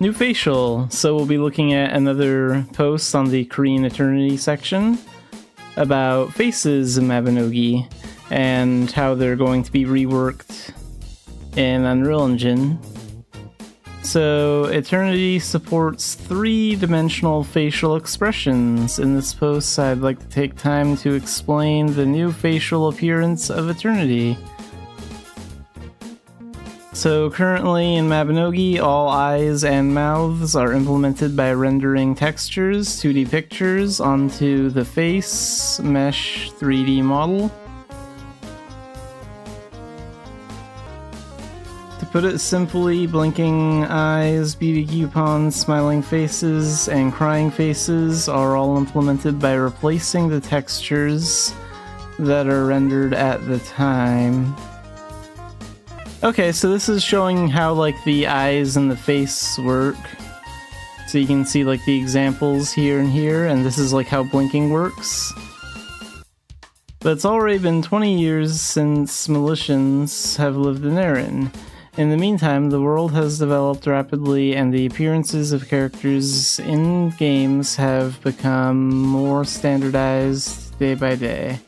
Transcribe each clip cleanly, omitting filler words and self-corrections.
New facial. So we'll be looking at another post on the Korean Eternity section about faces in Mabinogi and how they're going to be reworked in Unreal Engine. So Eternity supports 3-dimensional facial expressions. In this post, I'd like to take time to explain the new facial appearance of Eternity. So currently in Mabinogi, all eyes and mouths are implemented by rendering textures, 2D pictures, onto the face mesh 3D model. To put it simply, blinking eyes, beauty coupons, smiling faces, and crying faces are all implemented by replacing the textures that are rendered at the time. Okay, so this is showing how like the eyes and the face work. So you can see like the examples here and here, and this is like how blinking works. But it's already been 20 years since Militians have lived in Erin. In the meantime, the world has developed rapidly and the appearances of characters in games have become more standardized day by day.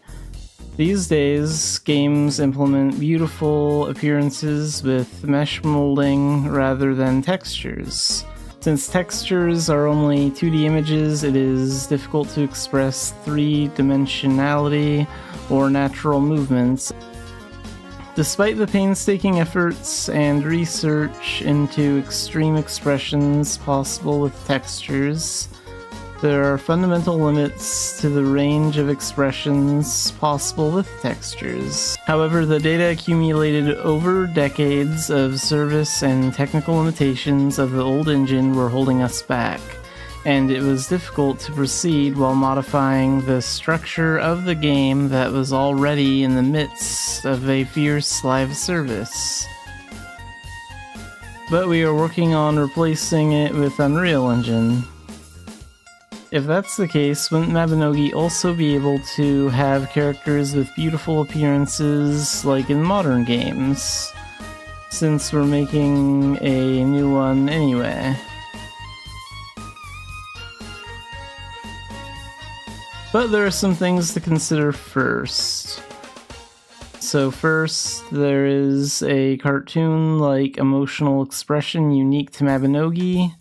These days, games implement beautiful appearances with mesh molding rather than textures. Since textures are only 2D images, it is difficult to express 3-dimensionality or natural movements. Despite the painstaking efforts and research into extreme expressions possible with textures, there are fundamental limits to the range of expressions possible with textures. However, the data accumulated over decades of service and technical limitations of the old engine were holding us back, and it was difficult to proceed while modifying the structure of the game that was already in the midst of a fierce live service. But we are working on replacing it with Unreal Engine. If that's the case, wouldn't Mabinogi also be able to have characters with beautiful appearances like in modern games? Since we're making a new one anyway. But there are some things to consider first. So first, there is a cartoon-like emotional expression unique to Mabinogi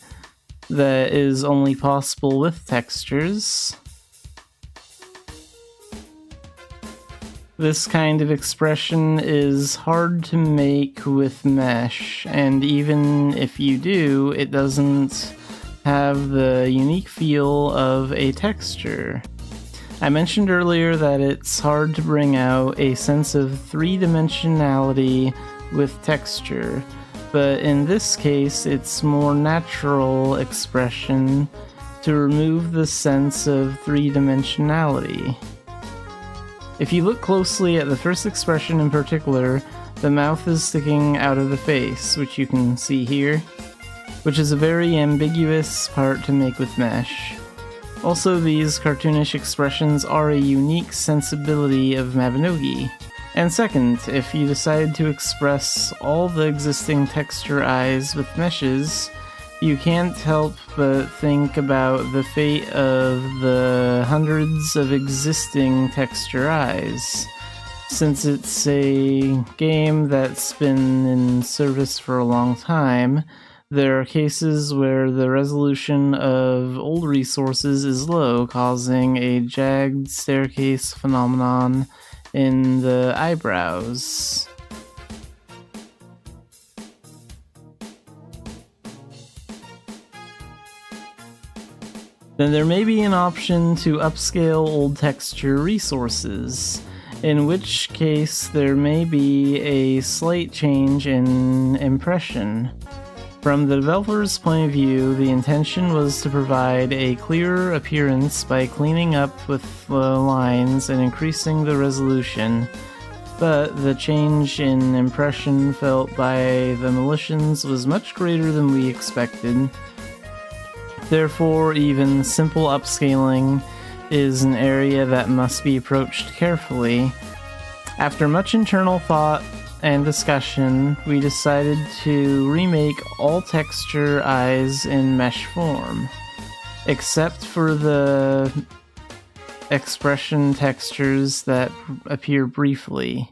that is only possible with textures. This kind of expression is hard to make with mesh, and even if you do, it doesn't have the unique feel of a texture. I mentioned earlier that it's hard to bring out a sense of 3-dimensionality with texture, but in this case it's more natural expression to remove the sense of 3-dimensionality. If you look closely at the first expression in particular, the mouth is sticking out of the face, which you can see here, which is a very ambiguous part to make with mesh. Also, these cartoonish expressions are a unique sensibility of Mabinogi. And second, if you decide to express all the existing texture eyes with meshes, you can't help but think about the fate of the hundreds of existing texture eyes. Since it's a game that's been in service for a long time, there are cases where the resolution of old resources is low, causing a jagged staircase phenomenon in the eyebrows. Then there may be an option to upscale old texture resources, in which case there may be a slight change in impression. From the developer's point of view, the intention was to provide a clearer appearance by cleaning up with the lines and increasing the resolution, but the change in impression felt by the Militians was much greater than we expected. Therefore, even simple upscaling is an area that must be approached carefully. After much internal thought and discussion, we decided to remake all texture eyes in mesh form, except for the expression textures that appear briefly.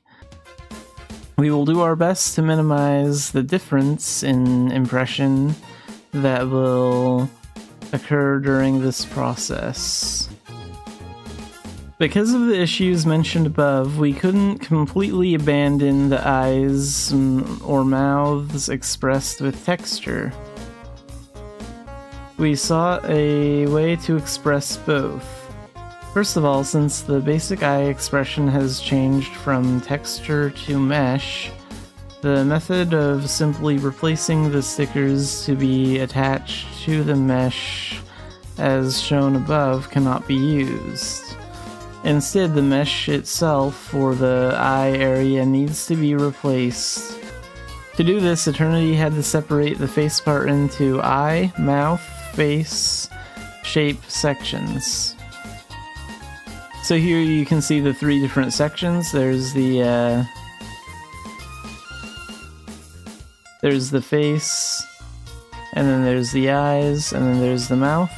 We will do our best to minimize the difference in impression that will occur during this process. Because of the issues mentioned above, we couldn't completely abandon the eyes or mouths expressed with texture. We sought a way to express both. First of all, since the basic eye expression has changed from texture to mesh, the method of simply replacing the stickers to be attached to the mesh as shown above cannot be used. Instead, the mesh itself for the eye area needs to be replaced. To do this, Eternity had to separate the face part into eye, mouth, face, shape sections. So here you can see the three different sections. There's the face, and then there's the eyes, and then there's the mouth.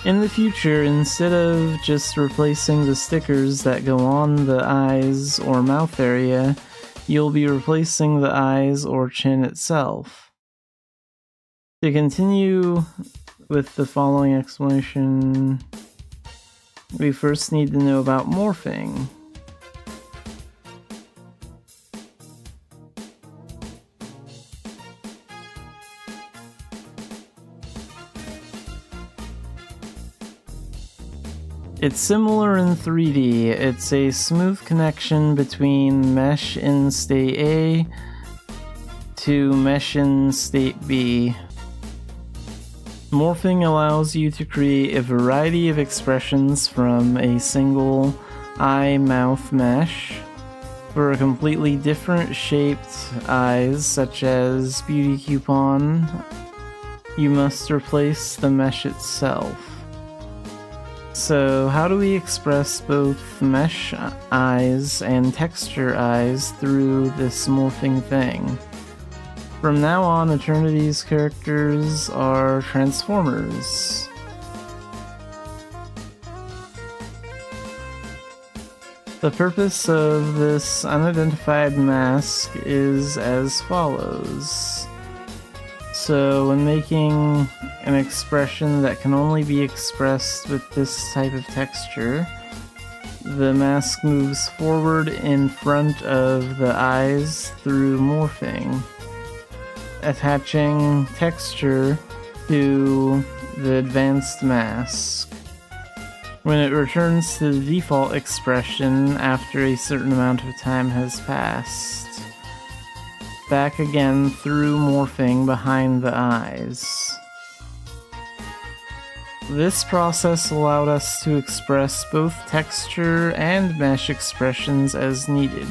In the future, instead of just replacing the stickers that go on the eyes or mouth area, you'll be replacing the eyes or chin itself. To continue with the following explanation, we first need to know about morphing. It's similar in 3D. It's a smooth connection between mesh in state A to mesh in state B. Morphing allows you to create a variety of expressions from a single eye-mouth mesh. For a completely different shaped eyes, such as Beauty Coupon, you must replace the mesh itself. So how do we express both mesh eyes and texture eyes through this morphing thing? From now on, Eternity's characters are Transformers. The purpose of this unidentified mask is as follows. So when making an expression that can only be expressed with this type of texture, the mask moves forward in front of the eyes through morphing, attaching texture to the advanced mask. When it returns to the default expression after a certain amount of time has passed, back again through morphing behind the eyes. This process allowed us to express both texture and mesh expressions as needed.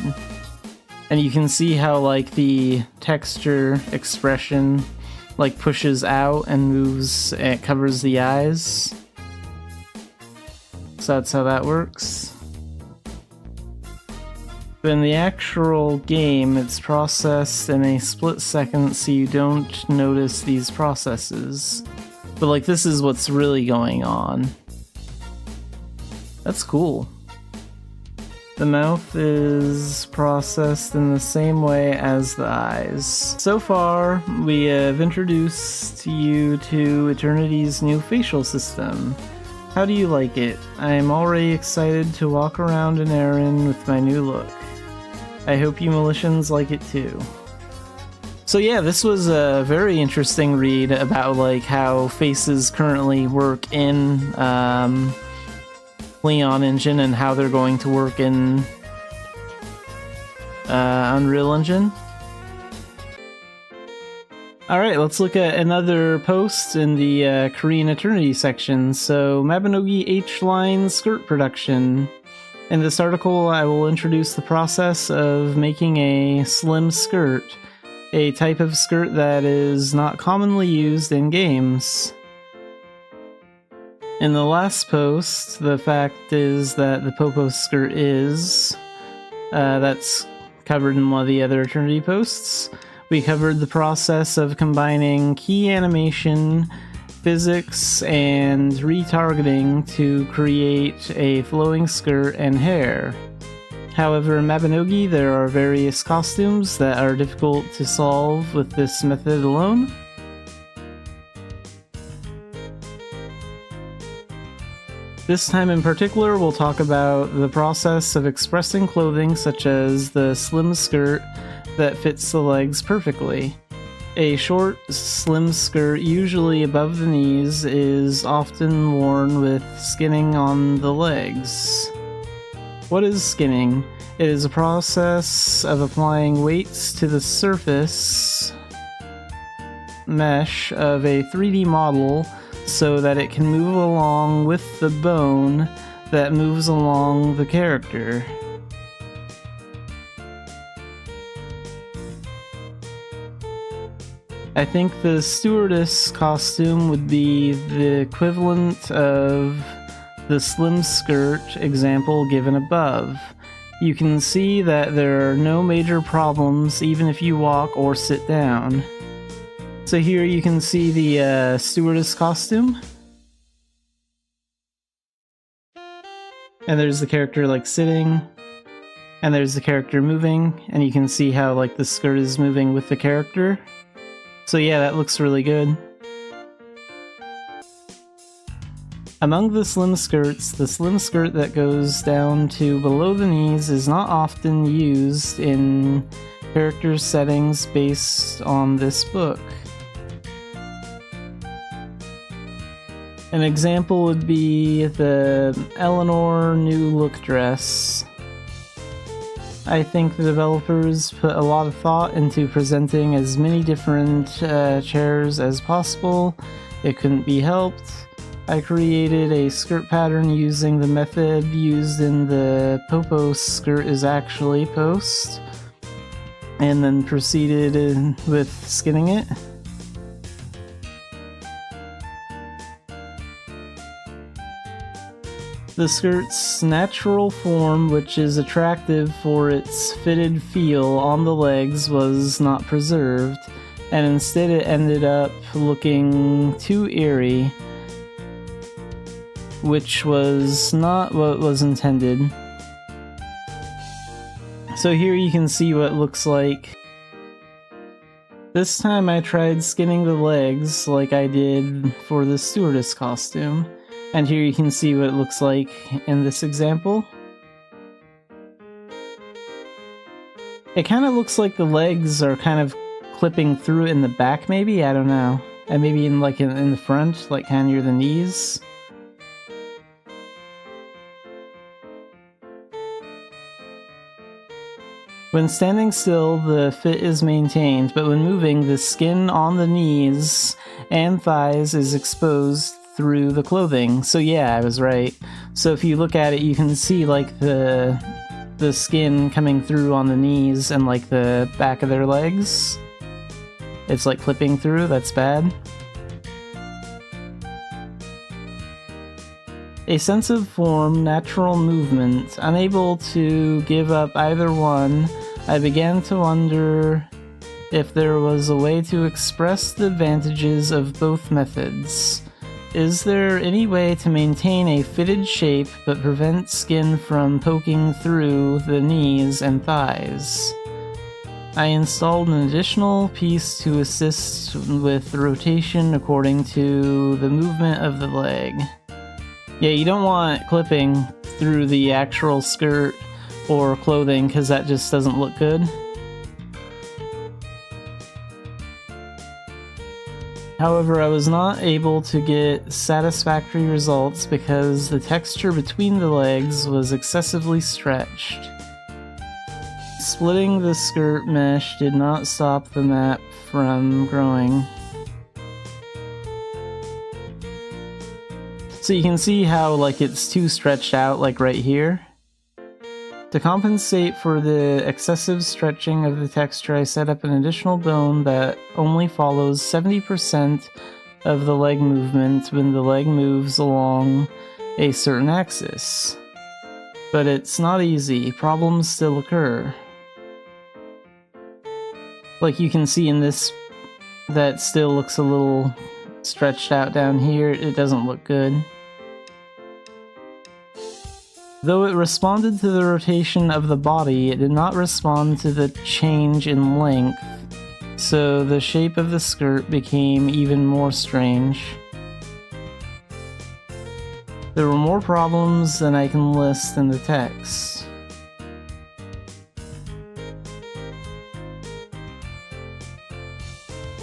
And you can see how like the texture expression like pushes out and moves, it covers the eyes. So that's how that works. But in the actual game, it's processed in a split second, so you don't notice these processes. But like, this is what's really going on. That's cool. The mouth is processed in the same way as the eyes. So far, we have introduced you to Eternity's new facial system. How do you like it? I'm already excited to walk around in Erin with my new look. I hope you Militians like it too. So yeah, this was a very interesting read about like how faces currently work in Leon Engine and how they're going to work in Unreal Engine. Alright, let's look at another post in the Korean Eternity section. So, Mabinogi H-line skirt production. In this article, I will introduce the process of making a slim skirt, a type of skirt that is not commonly used in games. In the last post, the fact is that the Popo skirt is, that's covered in one of the other Eternity posts. We covered the process of combining key animation, physics, and retargeting to create a flowing skirt and hair. However, in Mabinogi, there are various costumes that are difficult to solve with this method alone. This time in particular, we'll talk about the process of expressing clothing such as the slim skirt that fits the legs perfectly. A short, slim skirt, usually above the knees, is often worn with skinning on the legs. What is skinning? It is a process of applying weights to the surface mesh of a 3D model so that it can move along with the bone that moves along the character. I think the stewardess costume would be the equivalent of the slim skirt example given above. You can see that there are no major problems even if you walk or sit down. So here you can see the stewardess costume. And there's the character like sitting. And there's the character moving. And you can see how like the skirt is moving with the character. So yeah, that looks really good. Among the slim skirts, the slim skirt that goes down to below the knees is not often used in character settings based on this book. An example would be the Eleanor New Look dress. I think the developers put a lot of thought into presenting as many different chairs as possible. It couldn't be helped. I created a skirt pattern using the method used in the Popo skirt is actually post, and then proceeded with skinning it. The skirt's natural form, which is attractive for its fitted feel on the legs, was not preserved, and instead it ended up looking too eerie, which was not what was intended. So here you can see what it looks like. This time I tried skinning the legs like I did for the stewardess costume. And here you can see what it looks like in this example. It kind of looks like the legs are kind of clipping through in the back maybe, I don't know. And maybe in like in the front, like kind of near the knees. When standing still, the fit is maintained, but when moving, the skin on the knees and thighs is exposed through the clothing. So yeah, I was right. So if you look at it, you can see like the skin coming through on the knees and like the back of their legs. It's like clipping through, that's bad. A sense of form, natural movement, unable to give up either one, I began to wonder if there was a way to express the advantages of both methods. Is there any way to maintain a fitted shape but prevent skin from poking through the knees and thighs? I installed an additional piece to assist with rotation according to the movement of the leg. Yeah, you don't want clipping through the actual skirt or clothing because that just doesn't look good. However, I was not able to get satisfactory results because the texture between the legs was excessively stretched. Splitting the skirt mesh did not stop the map from growing. So you can see how like it's too stretched out, like right here. To compensate for the excessive stretching of the texture, I set up an additional bone that only follows 70% of the leg movement when the leg moves along a certain axis. But it's not easy. Problems still occur. Like you can see in this, that still looks a little stretched out down here. It doesn't look good. Though it responded to the rotation of the body, it did not respond to the change in length, so the shape of the skirt became even more strange. There were more problems than I can list in the text.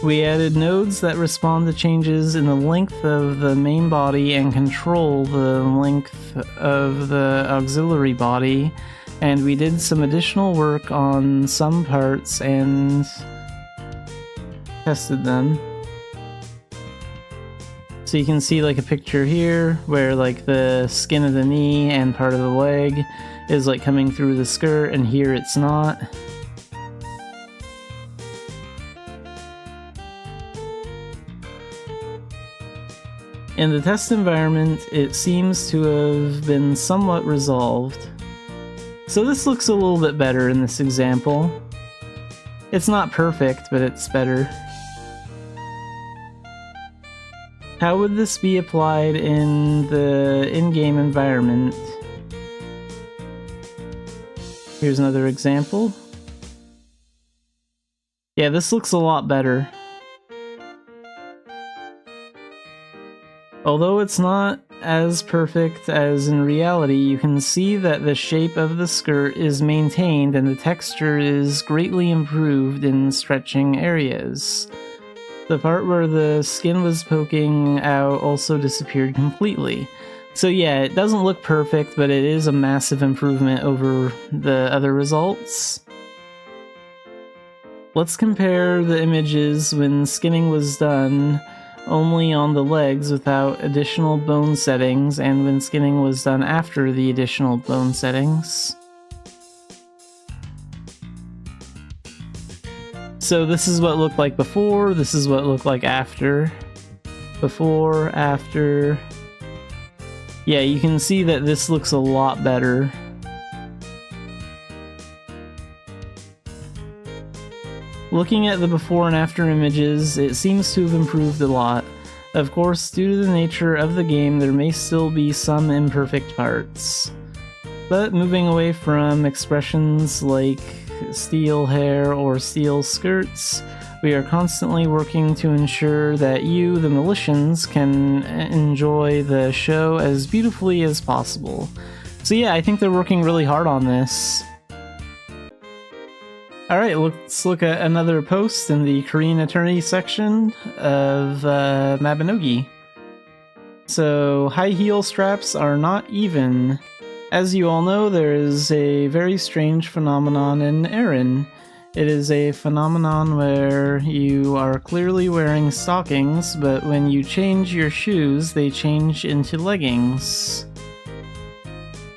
We added nodes that respond to changes in the length of the main body and control the length of the auxiliary body, and we did some additional work on some parts and tested them. So you can see like a picture here where like the skin of the knee and part of the leg is like coming through the skirt, and here it's not. In the test environment, it seems to have been somewhat resolved. So this looks a little bit better in this example. It's not perfect, but it's better. How would this be applied in the in-game environment? Here's another example. Yeah, this looks a lot better. Although it's not as perfect as in reality, you can see that the shape of the skirt is maintained and the texture is greatly improved in stretching areas. The part where the skin was poking out also disappeared completely. So yeah, it doesn't look perfect, but it is a massive improvement over the other results. Let's compare the images when skinning was done only on the legs without additional bone settings, and when skinning was done after the additional bone settings. So this is what it looked like before, this is what it looked like after. Before, after. Yeah, you can see that this looks a lot better. Looking at the before and after images, it seems to have improved a lot. Of course, due to the nature of the game, there may still be some imperfect parts. But moving away from expressions like steel hair or steel skirts, we are constantly working to ensure that you, the Militians, can enjoy the show as beautifully as possible. So yeah, I think they're working really hard on this. Alright, let's look at another post in the Korean Eternity section of Mabinogi. So, high heel straps are not even. As you all know, there is a very strange phenomenon in Eren. It is a phenomenon where you are clearly wearing stockings, but when you change your shoes, they change into leggings.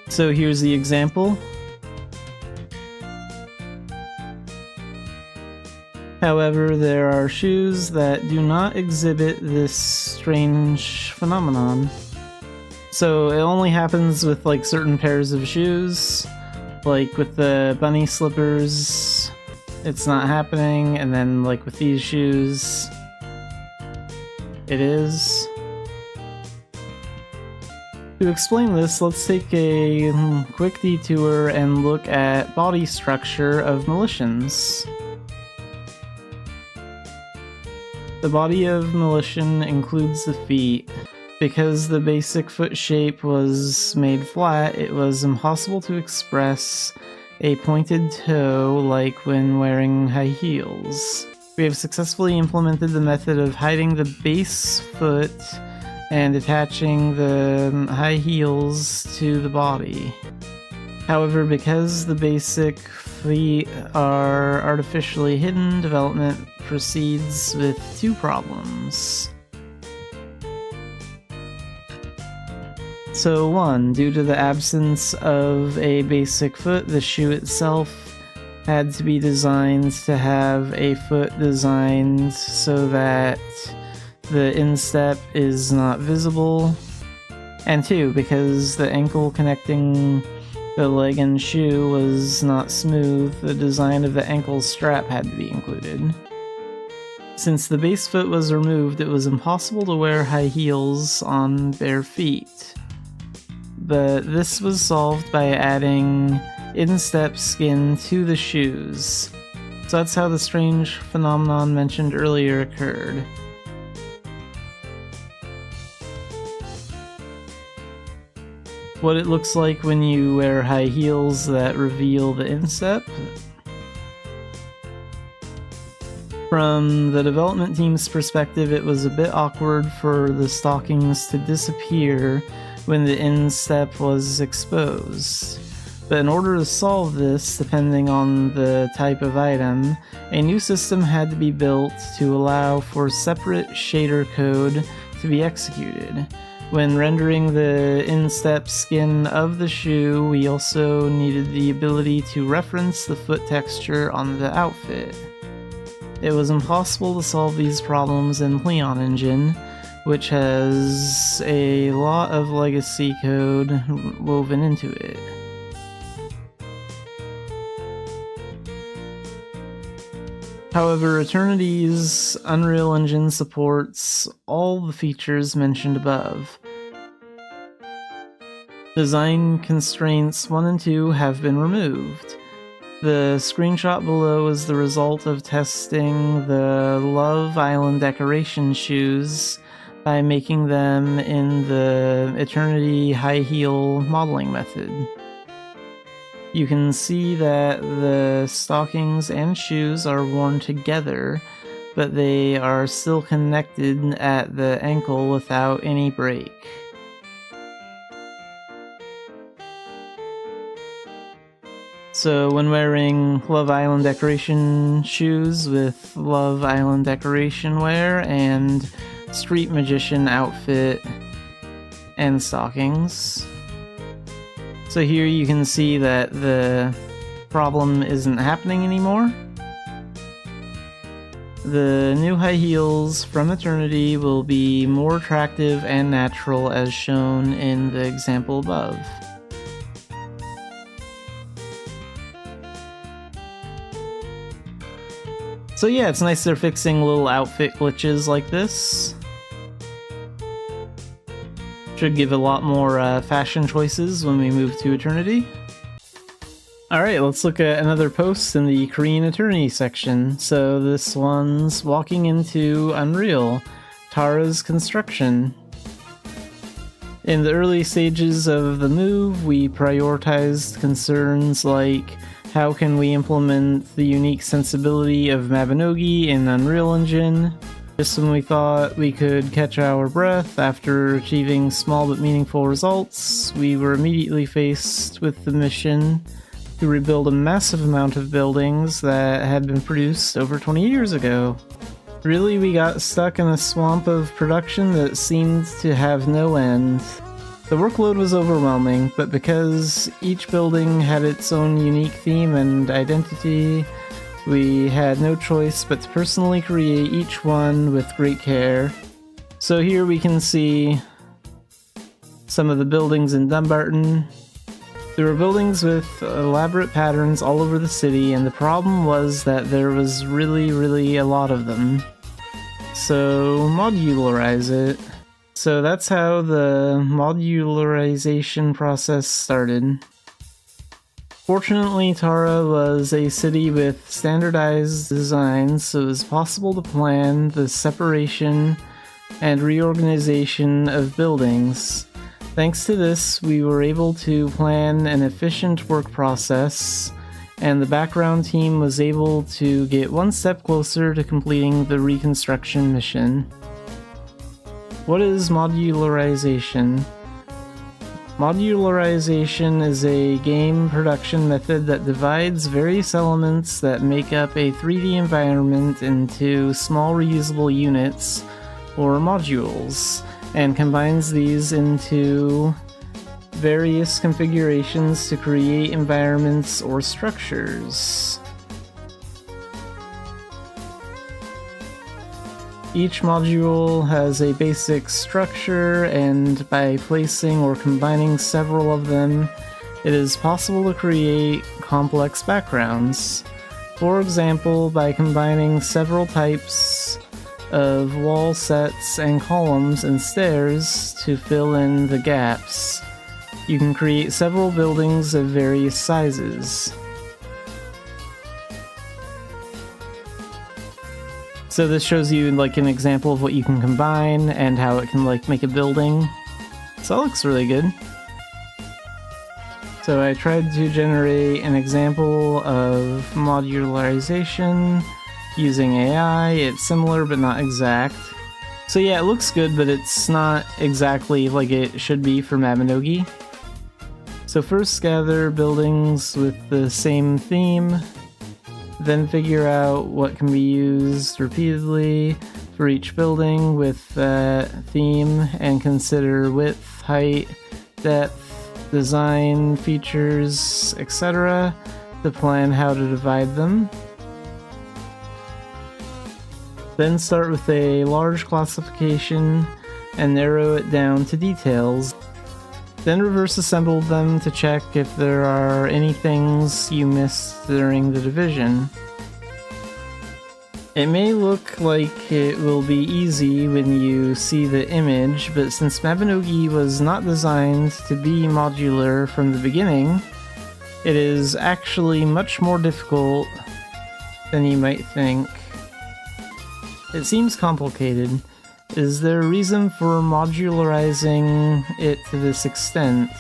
So here's the example. However, there are shoes that do not exhibit this strange phenomenon. So it only happens with like certain pairs of shoes, like with the bunny slippers, it's not happening, and then like with these shoes, it is. To explain this, let's take a quick detour and look at body structure of Militians. The body of Militian includes the feet. Because the basic foot shape was made flat, it was impossible to express a pointed toe like when wearing high heels. We have successfully implemented the method of hiding the base foot and attaching the high heels to the body. However, because the basic feet are artificially hidden, development proceeds with two problems. So 1, due to the absence of a basic foot, the shoe itself had to be designed to have a foot designed so that the instep is not visible, and 2, because the ankle connecting the leg and shoe was not smooth, the design of the ankle strap had to be included. Since the base foot was removed, it was impossible to wear high heels on bare feet. But this was solved by adding instep skin to the shoes. So that's how the strange phenomenon mentioned earlier occurred. What it looks like when you wear high heels that reveal the instep. From the development team's perspective, it was a bit awkward for the stockings to disappear when the instep was exposed. But in order to solve this, depending on the type of item, a new system had to be built to allow for separate shader code to be executed. When rendering the instep skin of the shoe, we also needed the ability to reference the foot texture on the outfit. It was impossible to solve these problems in Leon Engine, which has a lot of legacy code woven into it. However, Eternity's Unreal Engine supports all the features mentioned above. Design constraints 1 and 2 have been removed. The screenshot below is the result of testing the Love Island decoration shoes by making them in the Eternity high heel modeling method. You can see that the stockings and shoes are worn together, but they are still connected at the ankle without any break. So when wearing Love Island decoration shoes with Love Island decoration wear and Street Magician outfit and stockings. So here you can see that the problem isn't happening anymore. The new high heels from Eternity will be more attractive and natural as shown in the example above. So yeah, it's nice they're fixing little outfit glitches like this. Should give a lot more fashion choices when we move to Eternity. Alright, let's look at another post in the Korean Eternity section. So this one's walking into Unreal, Tara's construction. In the early stages of the move, we prioritized concerns like how can we implement the unique sensibility of Mabinogi in Unreal Engine. Just when we thought we could catch our breath after achieving small but meaningful results, we were immediately faced with the mission to rebuild a massive amount of buildings that had been produced over 20 years ago. Really, we got stuck in a swamp of production that seemed to have no end. The workload was overwhelming, but because each building had its own unique theme and identity, we had no choice but to personally create each one with great care. So here we can see some of the buildings in Dumbarton. There were buildings with elaborate patterns all over the city, and the problem was that there was really a lot of them. So modularize it. So that's how the modularization process started. Fortunately, Tara was a city with standardized designs, so it was possible to plan the separation and reorganization of buildings. Thanks to this, we were able to plan an efficient work process, and the background team was able to get one step closer to completing the reconstruction mission. What is modularization? Modularization is a game production method that divides various elements that make up a 3D environment into small reusable units, or modules, and combines these into various configurations to create environments or structures. Each module has a basic structure, and by placing or combining several of them, it is possible to create complex backgrounds. For example, by combining several types of wall sets and columns and stairs to fill in the gaps, you can create several buildings of various sizes. So this shows you like an example of what you can combine and how it can like make a building. So that looks really good. So I tried to generate an example of modularization using AI. It's similar but not exact. So yeah, it looks good, but it's not exactly like it should be for Mabinogi. So first gather buildings with the same theme, then figure out what can be used repeatedly for each building with that theme, and consider width, height, depth, design, features, etc. to plan how to divide them. Then start with a large classification and narrow it down to details. Then reverse assemble them to check if there are any things you missed during the division. It may look like it will be easy when you see the image, but since Mabinogi was not designed to be modular from the beginning, it is actually much more difficult than you might think. It seems complicated. Is there a reason for modularizing it to this extent?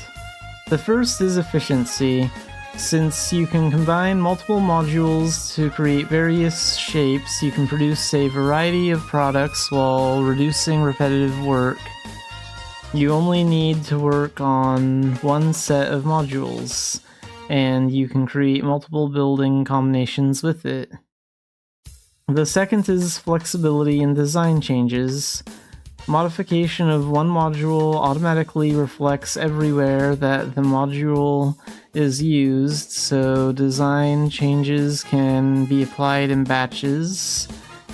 The first is efficiency. Since you can combine multiple modules to create various shapes, you can produce a variety of products while reducing repetitive work. You only need to work on one set of modules, and you can create multiple building combinations with it. The second is flexibility in design changes. Modification of one module automatically reflects everywhere that the module is used, so design changes can be applied in batches.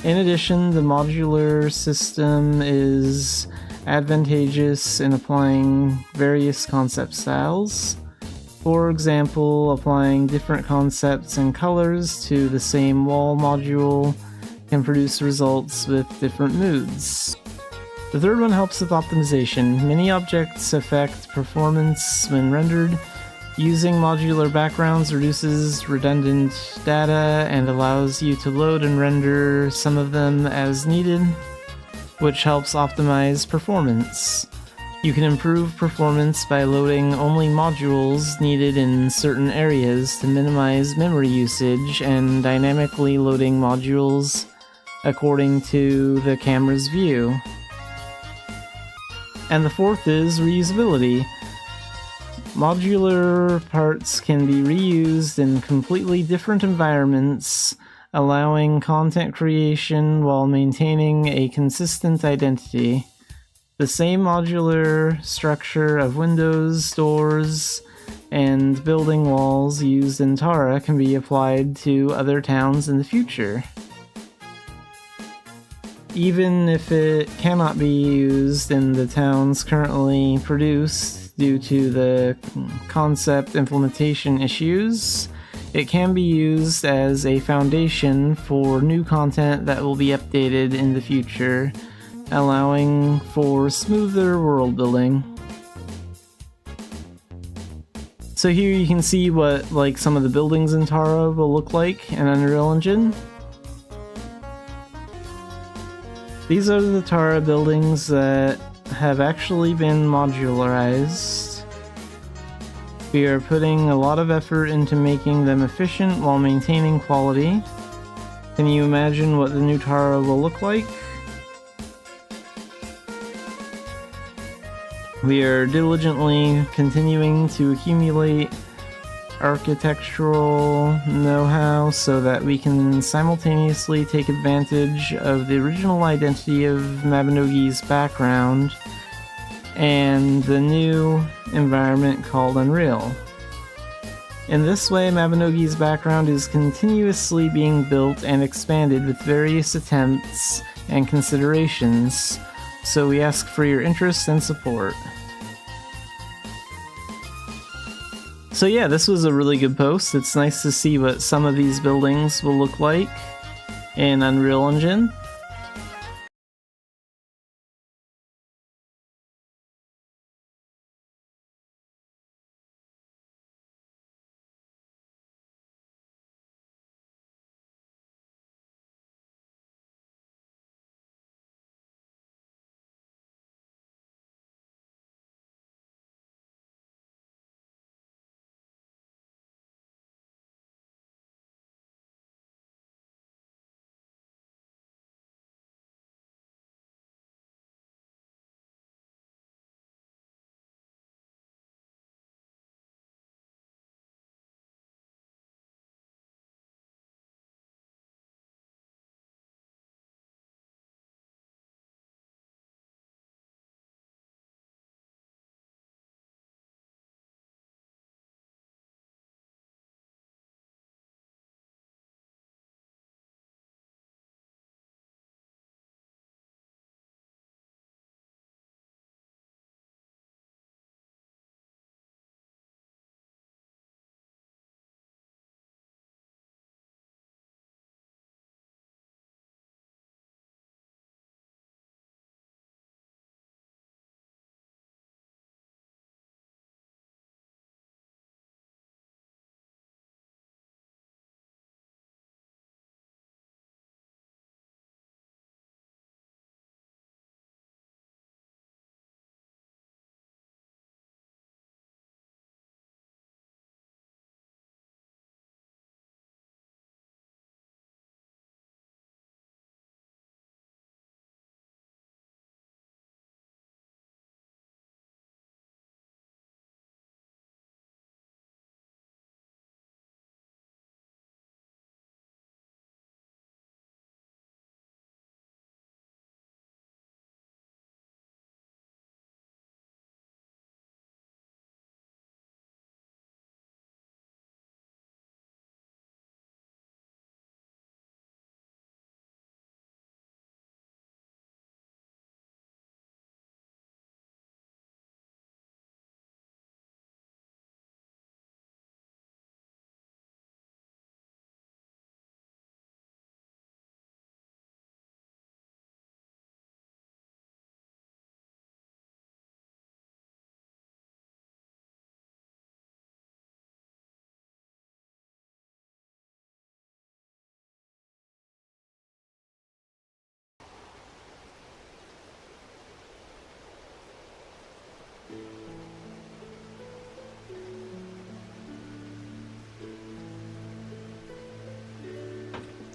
In addition, the modular system is advantageous in applying various concept styles. For example, applying different concepts and colors to the same wall module can produce results with different moods. The third one helps with optimization. Many objects affect performance when rendered. Using modular backgrounds reduces redundant data and allows you to load and render some of them as needed, which helps optimize performance. You can improve performance by loading only modules needed in certain areas to minimize memory usage, and dynamically loading modules according to the camera's view. And the fourth is reusability. Modular parts can be reused in completely different environments, allowing content creation while maintaining a consistent identity. The same modular structure of windows, doors, and building walls used in Tara can be applied to other towns in the future. Even if it cannot be used in the towns currently produced due to the concept implementation issues, it can be used as a foundation for new content that will be updated in the future, allowing for smoother world building. So here you can see what some of the buildings in Tara will look like in Unreal Engine. These are the Tara buildings that have actually been modularized. We are putting a lot of effort into making them efficient while maintaining quality. Can you imagine what the new Tara will look like? We are diligently continuing to accumulate architectural know-how so that we can simultaneously take advantage of the original identity of Mabinogi's background and the new environment called Unreal. In this way, Mabinogi's background is continuously being built and expanded with various attempts and considerations, so we ask for your interest and support. So yeah, this was a really good post. It's nice to see what some of these buildings will look like in Unreal Engine.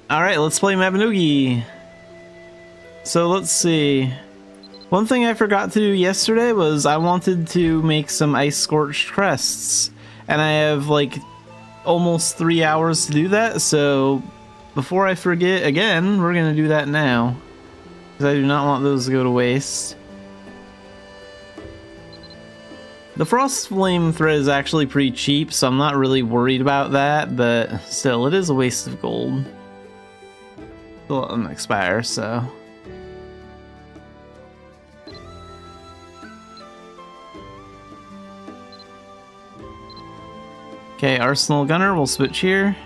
Alright, let's play Mabinogi. So let's see. One thing I forgot to do yesterday was I wanted to make some ice scorched crests. And I have like almost 3 hours to do that, so before I forget again, we're gonna do that now. Because I do not want those to go to waste. The Frost Flame thread is actually pretty cheap, so I'm not really worried about that, but still, it is a waste of gold. Still let them expire, so. Okay, Arsenal Gunner, we'll switch here.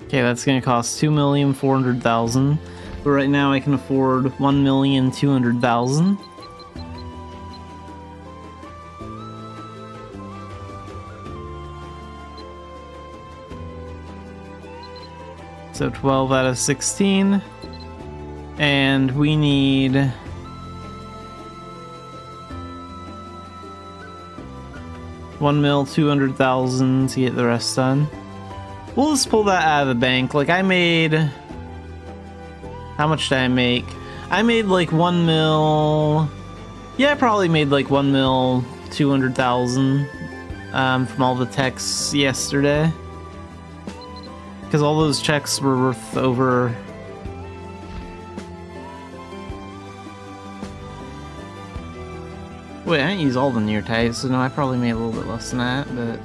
Okay, that's gonna cost 2,400,000. But right now I can afford 1,200,000. So 12 out of 16. And we need $1,200,000 to get the rest done. We'll just pull that out of the bank. Like, I made... How much did I make? I made like 1 mil... Yeah, I probably made like 1,200,000 from all the texts yesterday. Because all those checks were worth over... Wait, I didn't use all the near types, so no, I probably made a little bit less than that, but...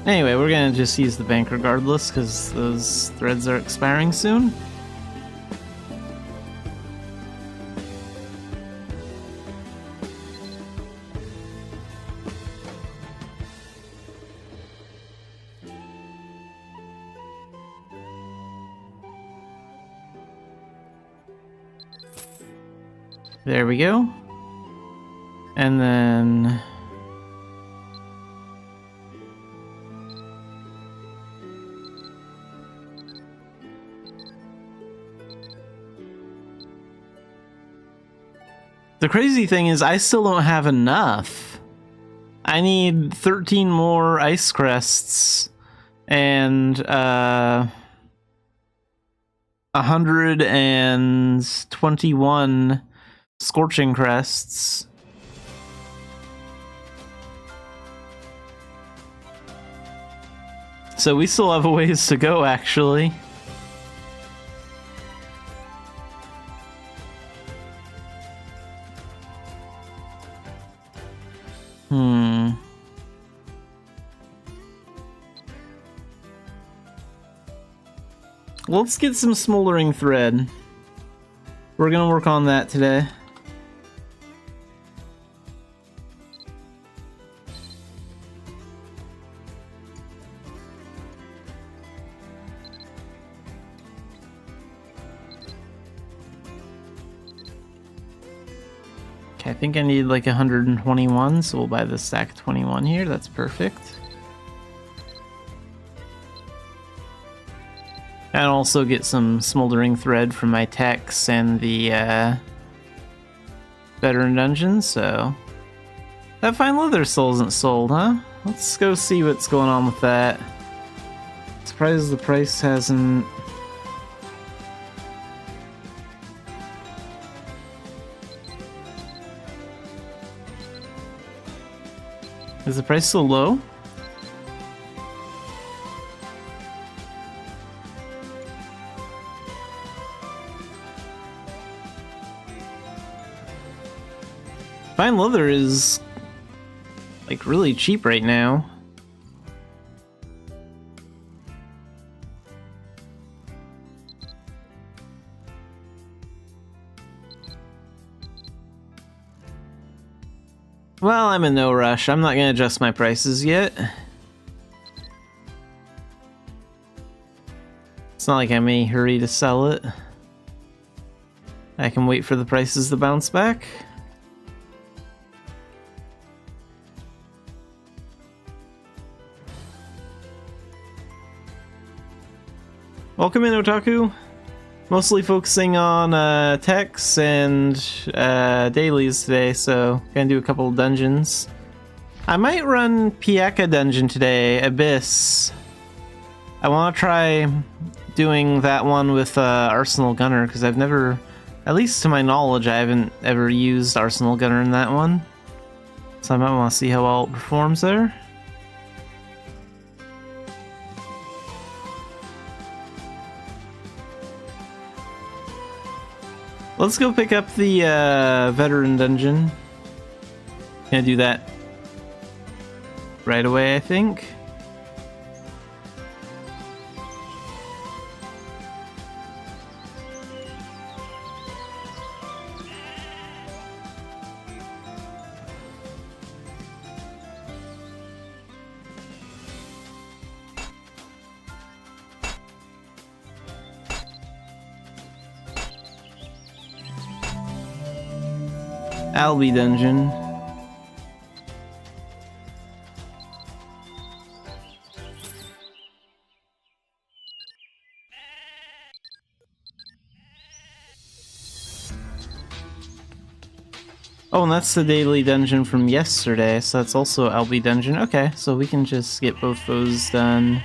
Anyway, we're gonna just use the bank regardless, because those threads are expiring soon. There we go. And then... The crazy thing is, I still don't have enough. I need 13 more ice crests and 121 scorching crests. So we still have a ways to go, actually. Let's get some smoldering thread. We're gonna work on that today. Okay, I think I need like 121, so we'll buy the stack of 21 here. That's perfect. And also get some smoldering thread from my techs and the veteran dungeon, so... That fine leather still isn't sold, huh? Let's go see what's going on with that. Surprised the price hasn't... Is the price still low? Fine leather is like really cheap right now. Well, I'm in no rush. I'm not gonna adjust my prices yet. It's not like I'm in a hurry to sell it. I can wait for the prices to bounce back. Welcome in, Otaku. Mostly focusing on techs and dailies today, so gonna do a couple of dungeons. I might run Pieka dungeon today, Abyss. I want to try doing that one with Arsenal Gunner, because I've never, at least to my knowledge, I haven't ever used Arsenal Gunner in that one. So I might want to see how well it performs there. Let's go pick up the veteran dungeon. Gonna do that right away, I think. Albi dungeon. Oh, and that's the daily dungeon from yesterday, so that's also Albi dungeon. Okay, so we can just get both those done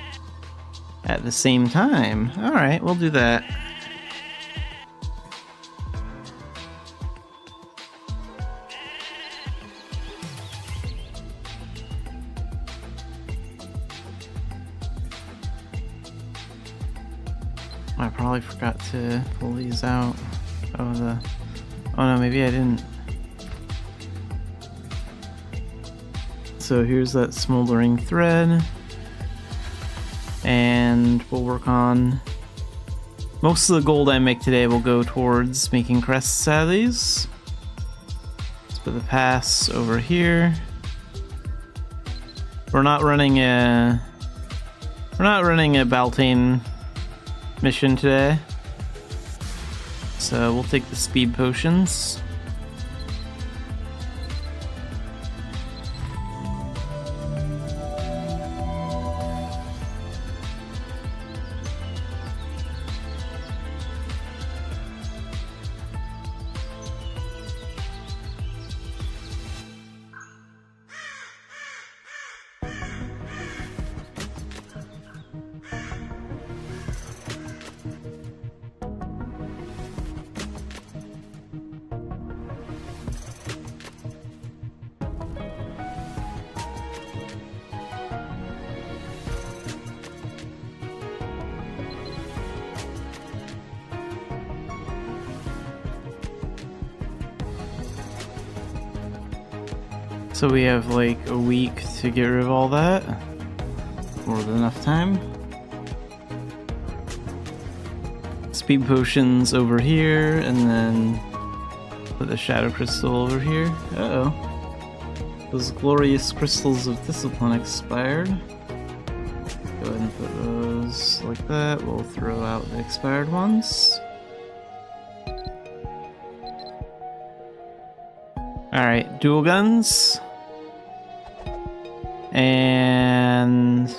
at the same time. Alright, we'll do that. I probably forgot to pull these out. Oh no, maybe I didn't. So here's that smoldering thread. And we'll work on... Most of the gold I make today will go towards making crests out of these. Let's put the pass over here. We're not running a Baltane mission today. So we'll take the speed potions. So we have like a week to get rid of all that. More than enough time. Speed potions over here, and then put the shadow crystal over here. Uh-oh. Those glorious crystals of discipline expired. Go ahead and put those like that. We'll throw out the expired ones. Alright, dual guns. And...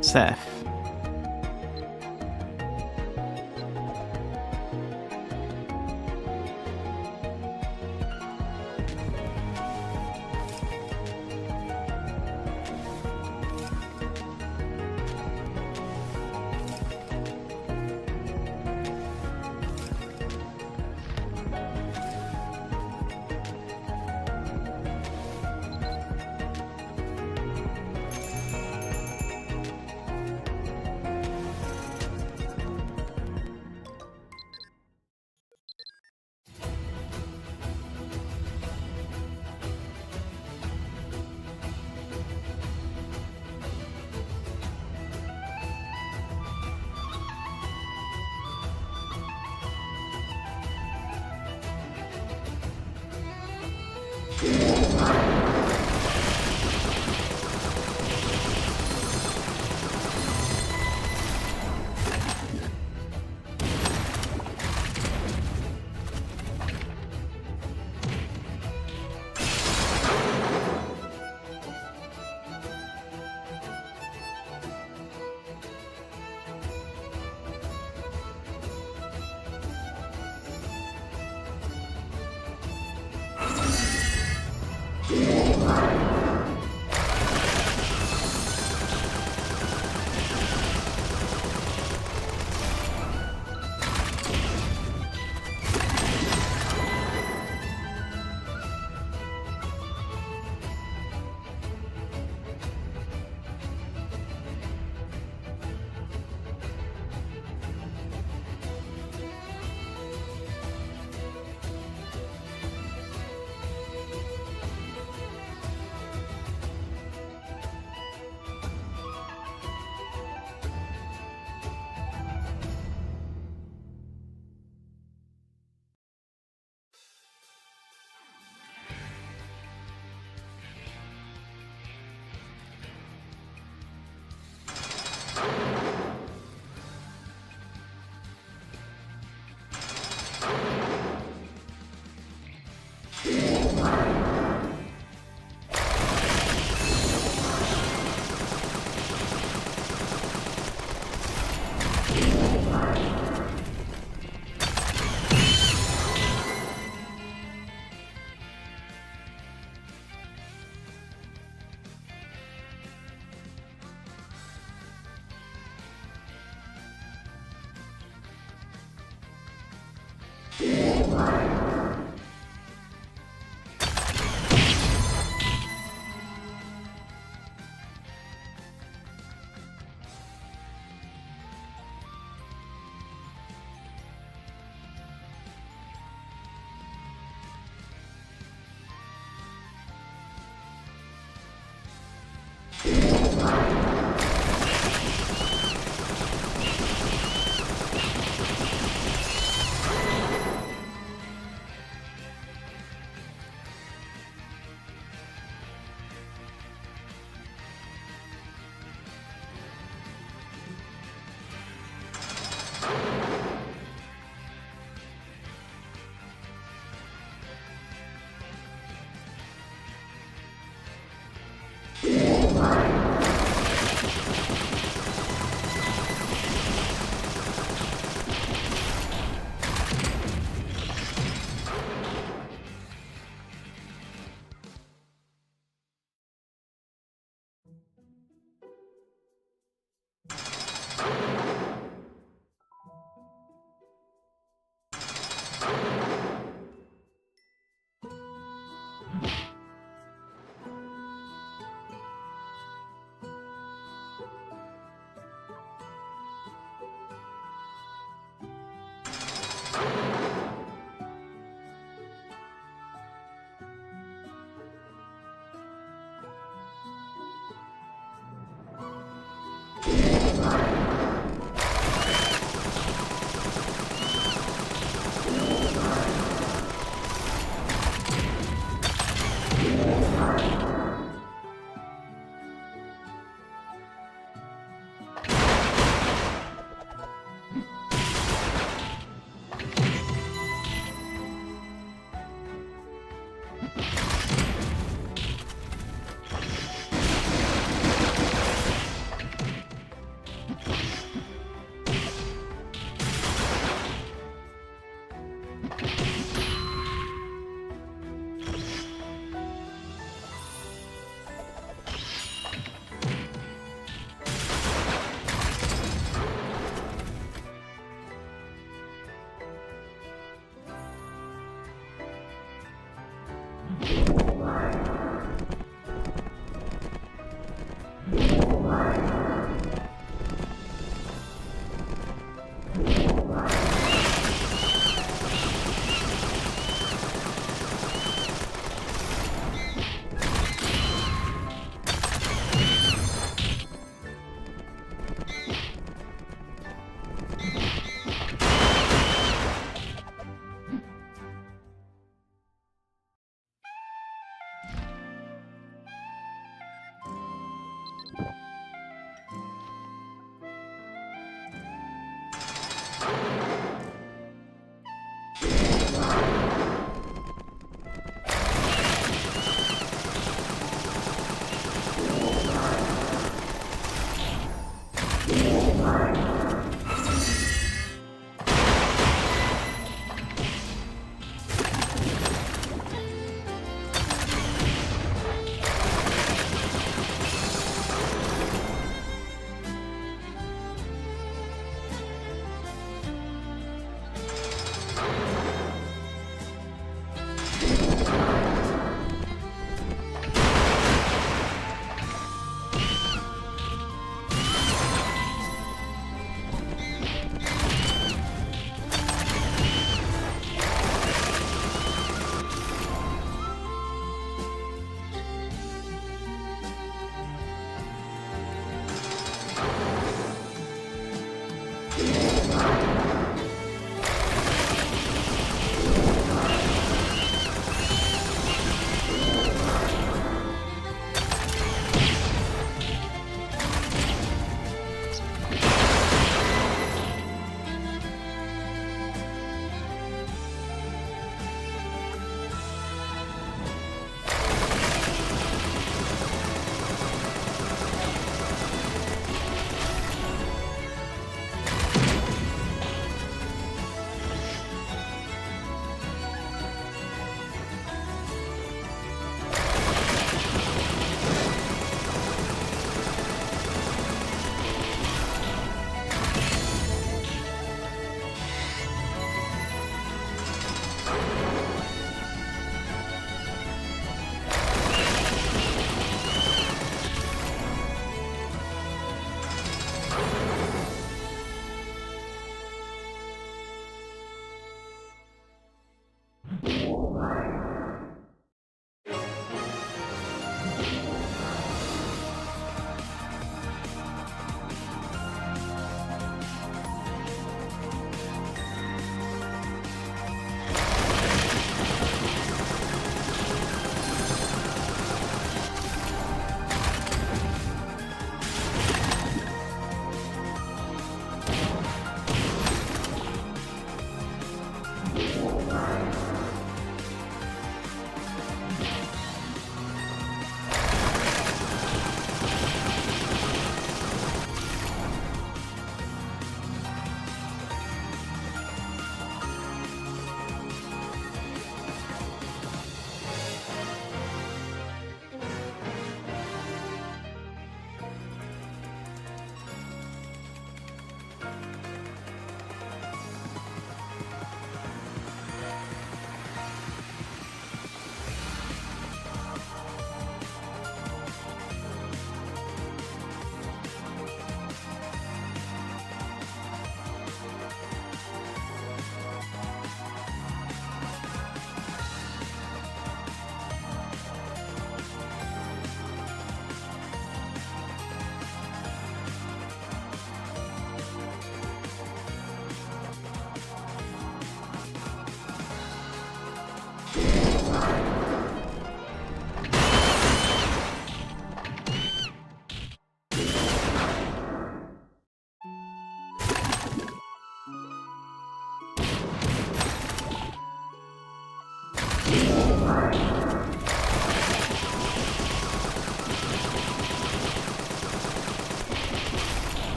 staff.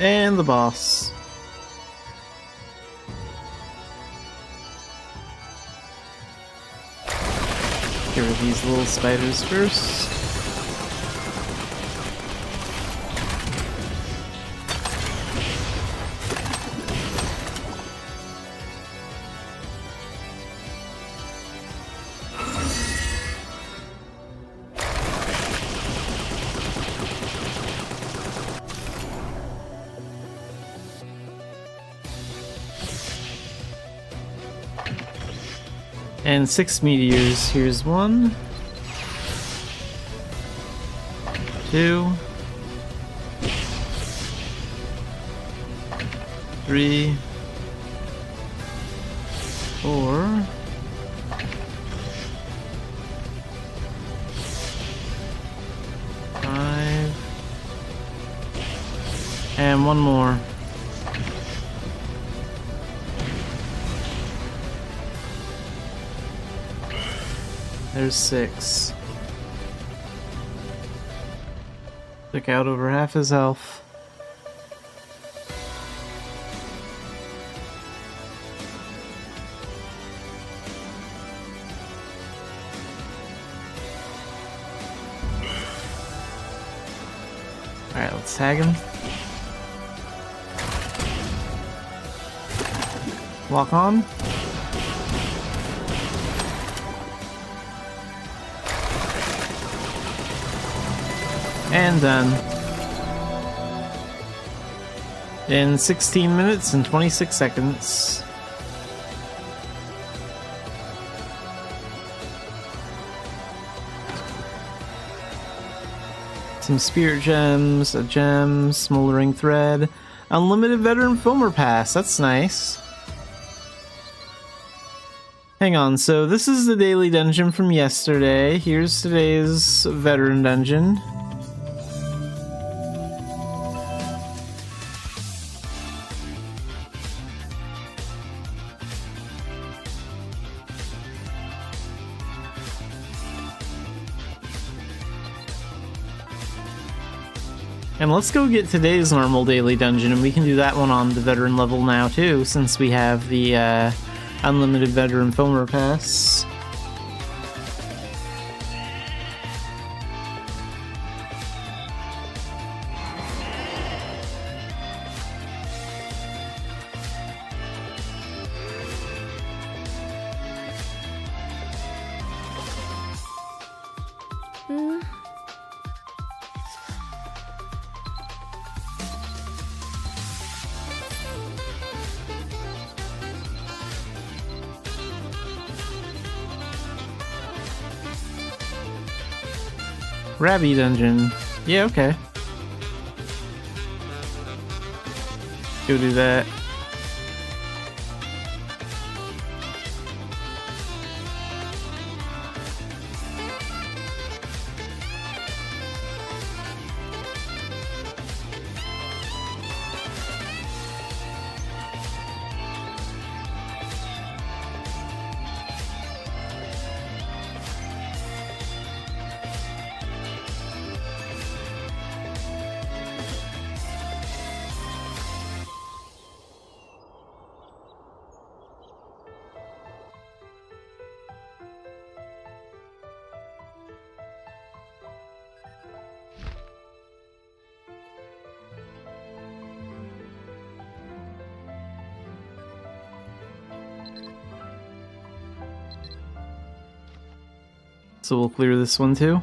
And the boss. Get rid of these little spiders first. And 6 meteors. Here's 1, 2, 3, 4, 5, and 1 more. There's 6. Took out over half his health. Alright, let's tag him. Lock on. And done. In 16 minutes and 26 seconds. Some spirit gems, a gem, smoldering thread, unlimited veteran filmer pass. That's nice. Hang on, so this is the daily dungeon from yesterday. Here's today's veteran dungeon. And let's go get today's normal daily dungeon, and we can do that one on the veteran level now too, since we have the unlimited veteran filmer pass. Rabby dungeon. Yeah, okay. Go do that. So we'll clear this one too.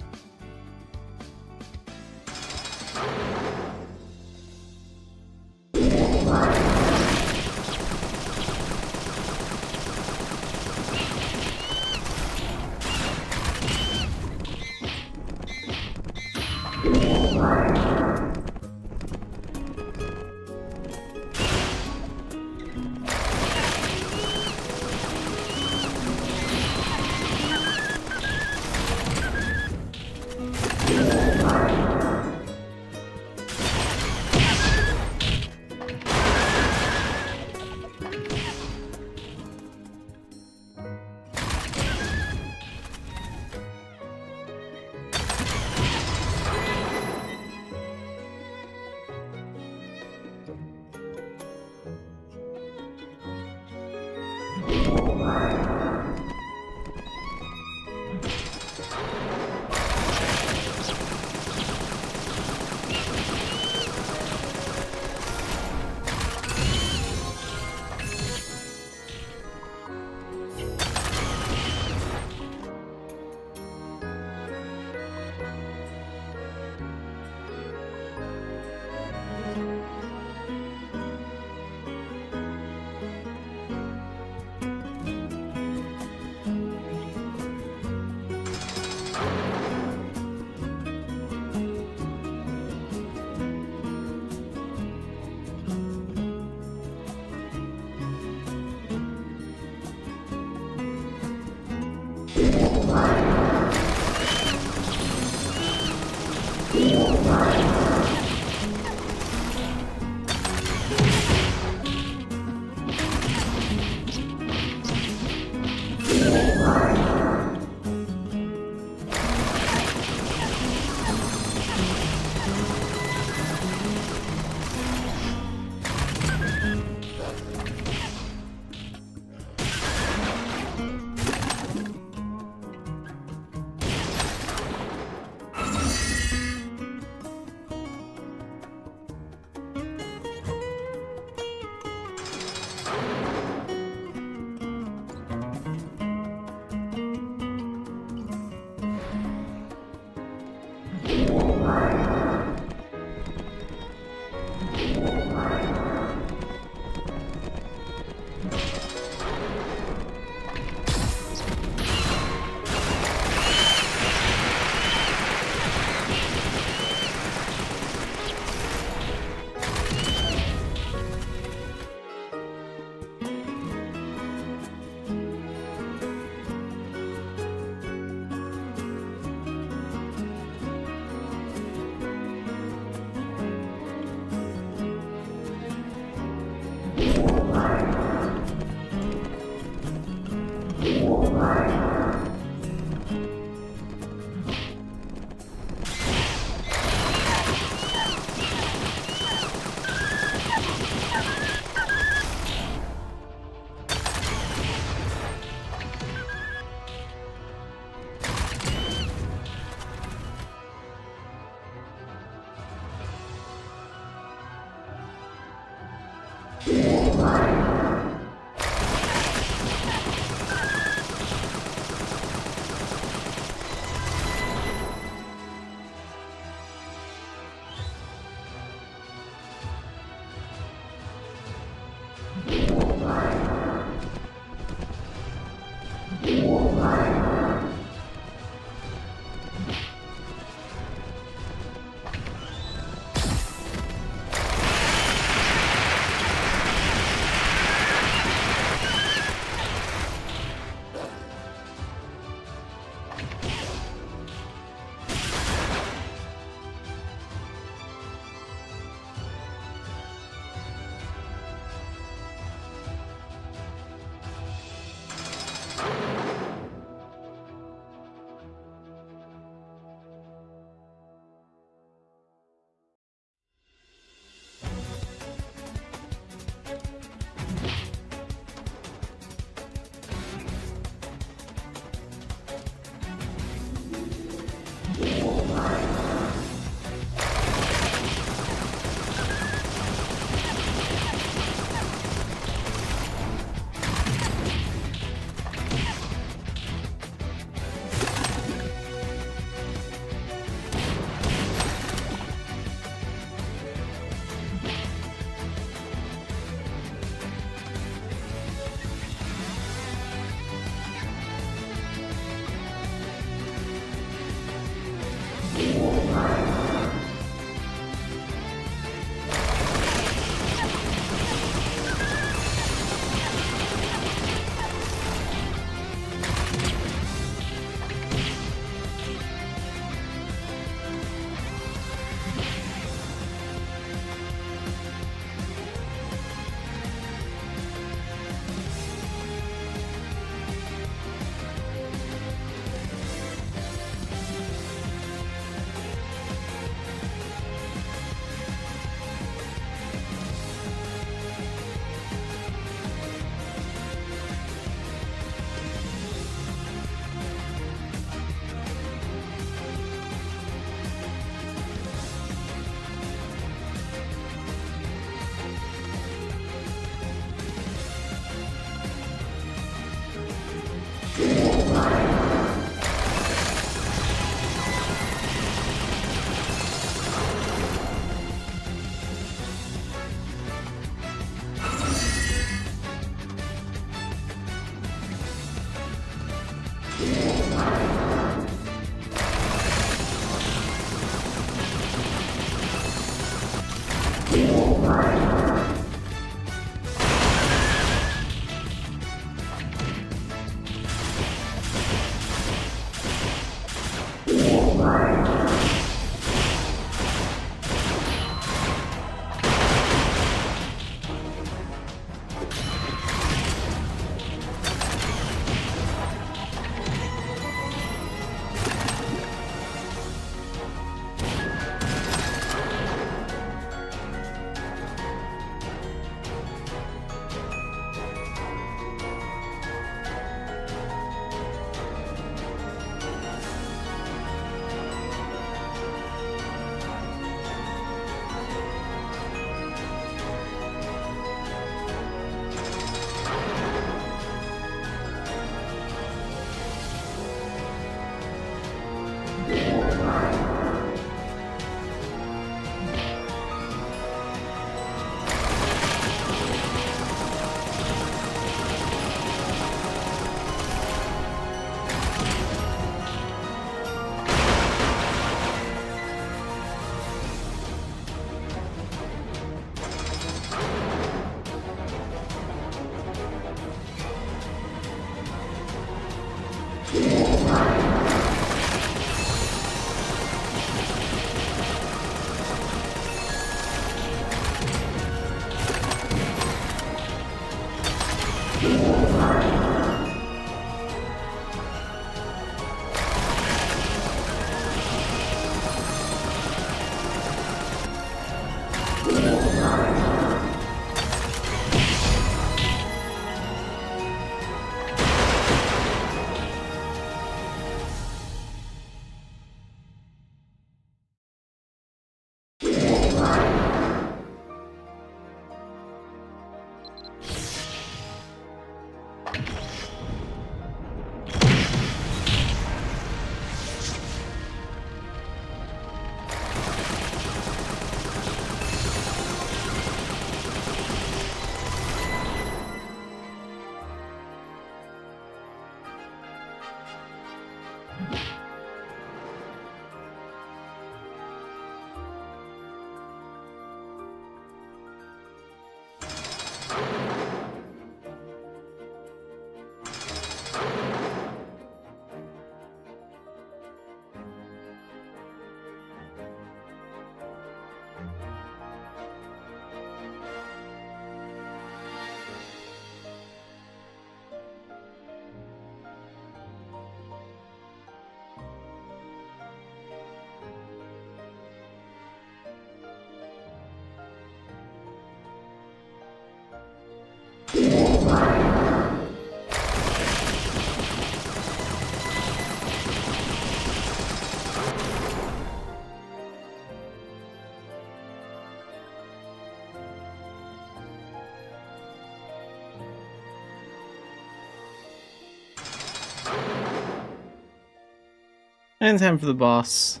And time for the boss.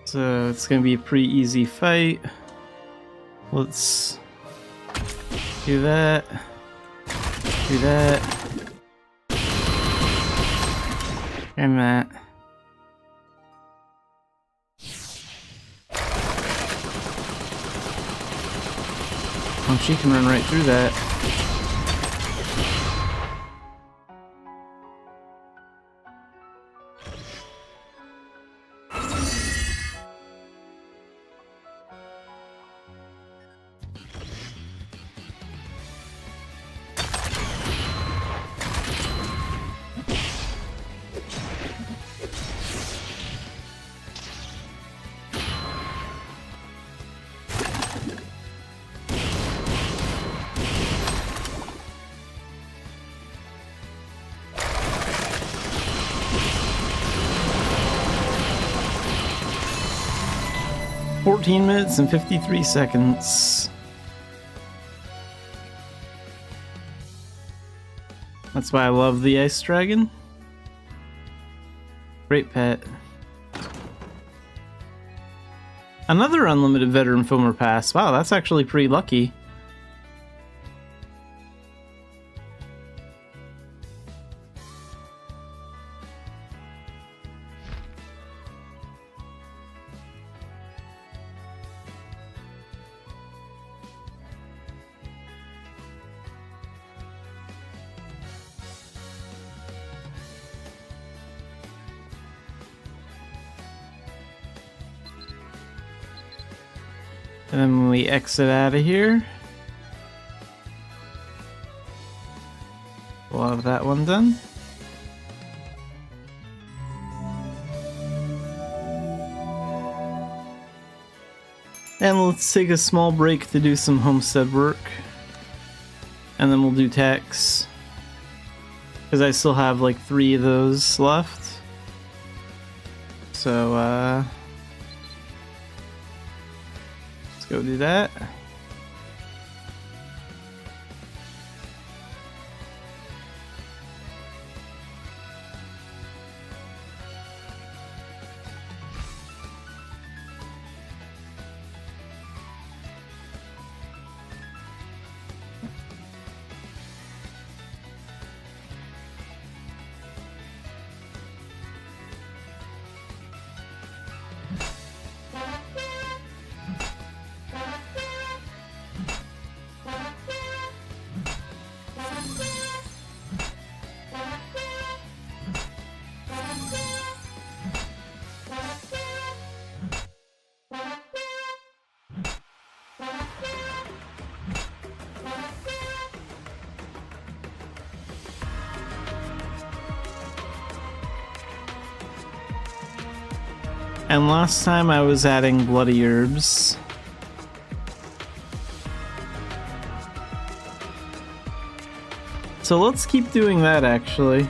So it's gonna be a pretty easy fight. Let's do that. Do that. And that. Oh, she can run right through that. "14 minutes and 53 seconds. That's why I love the Ice Dragon. Great pet. Another unlimited veteran filmer pass. Wow, that's actually pretty lucky. And then when we exit out of here, we'll have that one done. And let's take a small break to do some homestead work. And then we'll do tax. Because I still have like 3 of those left. So, let's go do that. And last time I was adding bloody herbs. So let's keep doing that actually.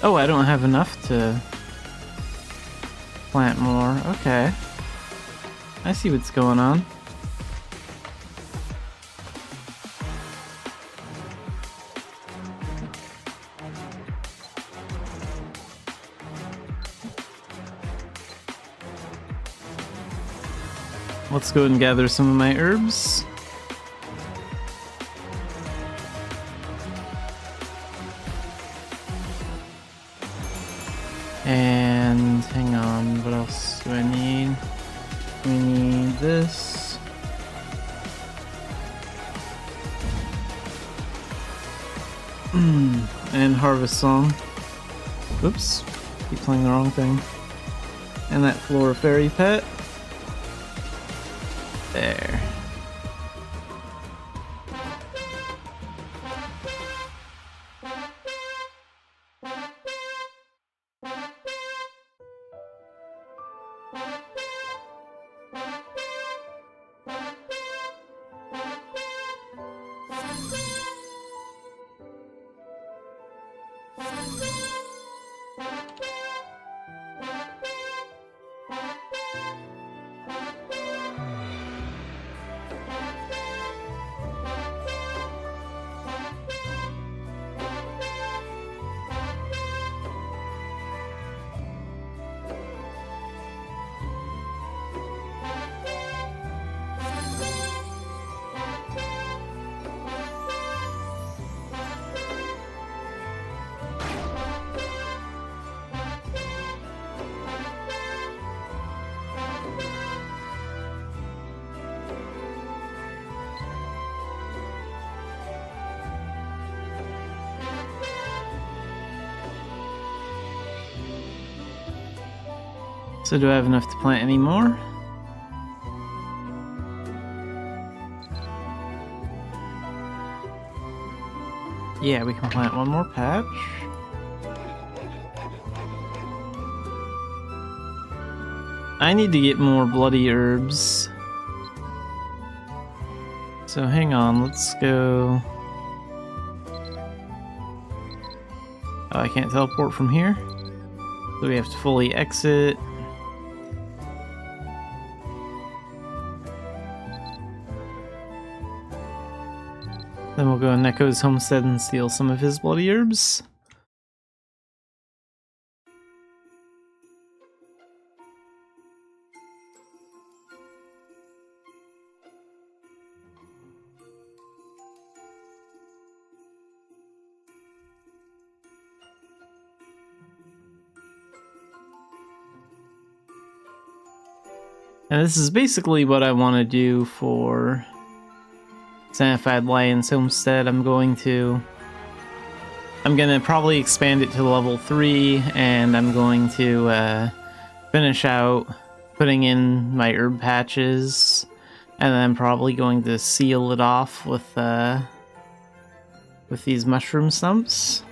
Oh, I don't have enough to plant more. Okay. I see what's going on. Let's go ahead and gather some of my herbs. And hang on, what else do I need? We need this. And Harvest Song. Oops, keep playing the wrong thing. And that Flora Fairy Pet. There. So do I have enough to plant any more? Yeah, we can plant one more patch. I need to get more bloody herbs. So hang on, let's go... Oh, I can't teleport from here. So we have to fully exit. Then we'll go to Neko's homestead and steal some of his bloody herbs. And this is basically what I want to do for Xanafiedlion Homestead. I'm gonna probably expand it to level 3, and I'm going to finish out putting in my herb patches, and then I'm probably going to seal it off with these mushroom stumps.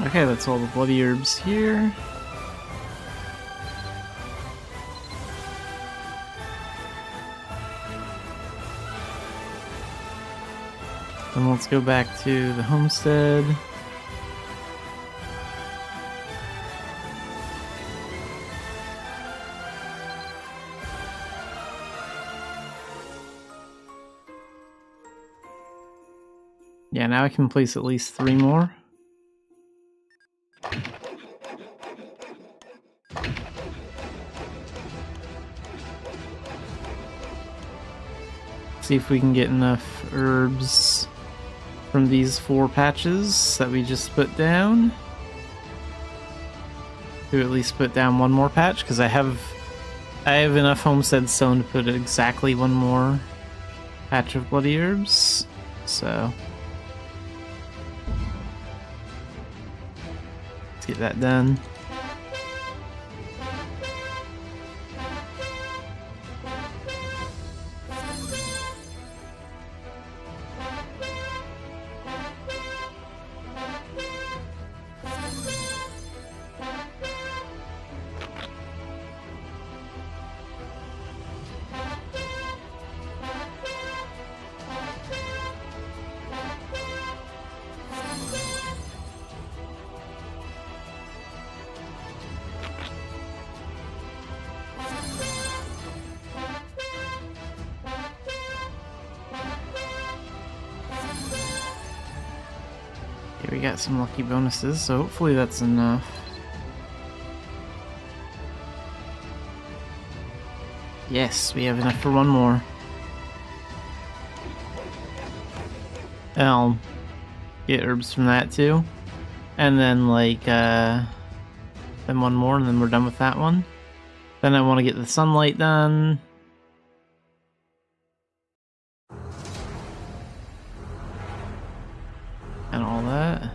Okay, that's all the bloody herbs here. Then let's go back to the homestead. Yeah, now I can place at least 3 more. See if we can get enough herbs from these 4 patches that we just put down to at least put down 1 more patch, because I have enough homestead stone to put exactly 1 more patch of bloody herbs. So let's get that done. We got some lucky bonuses, so hopefully that's enough. Yes, we have enough for 1 more. And I'll get herbs from that too. And then then 1 more, and then we're done with that one. Then I want to get the sunlight done. And all that.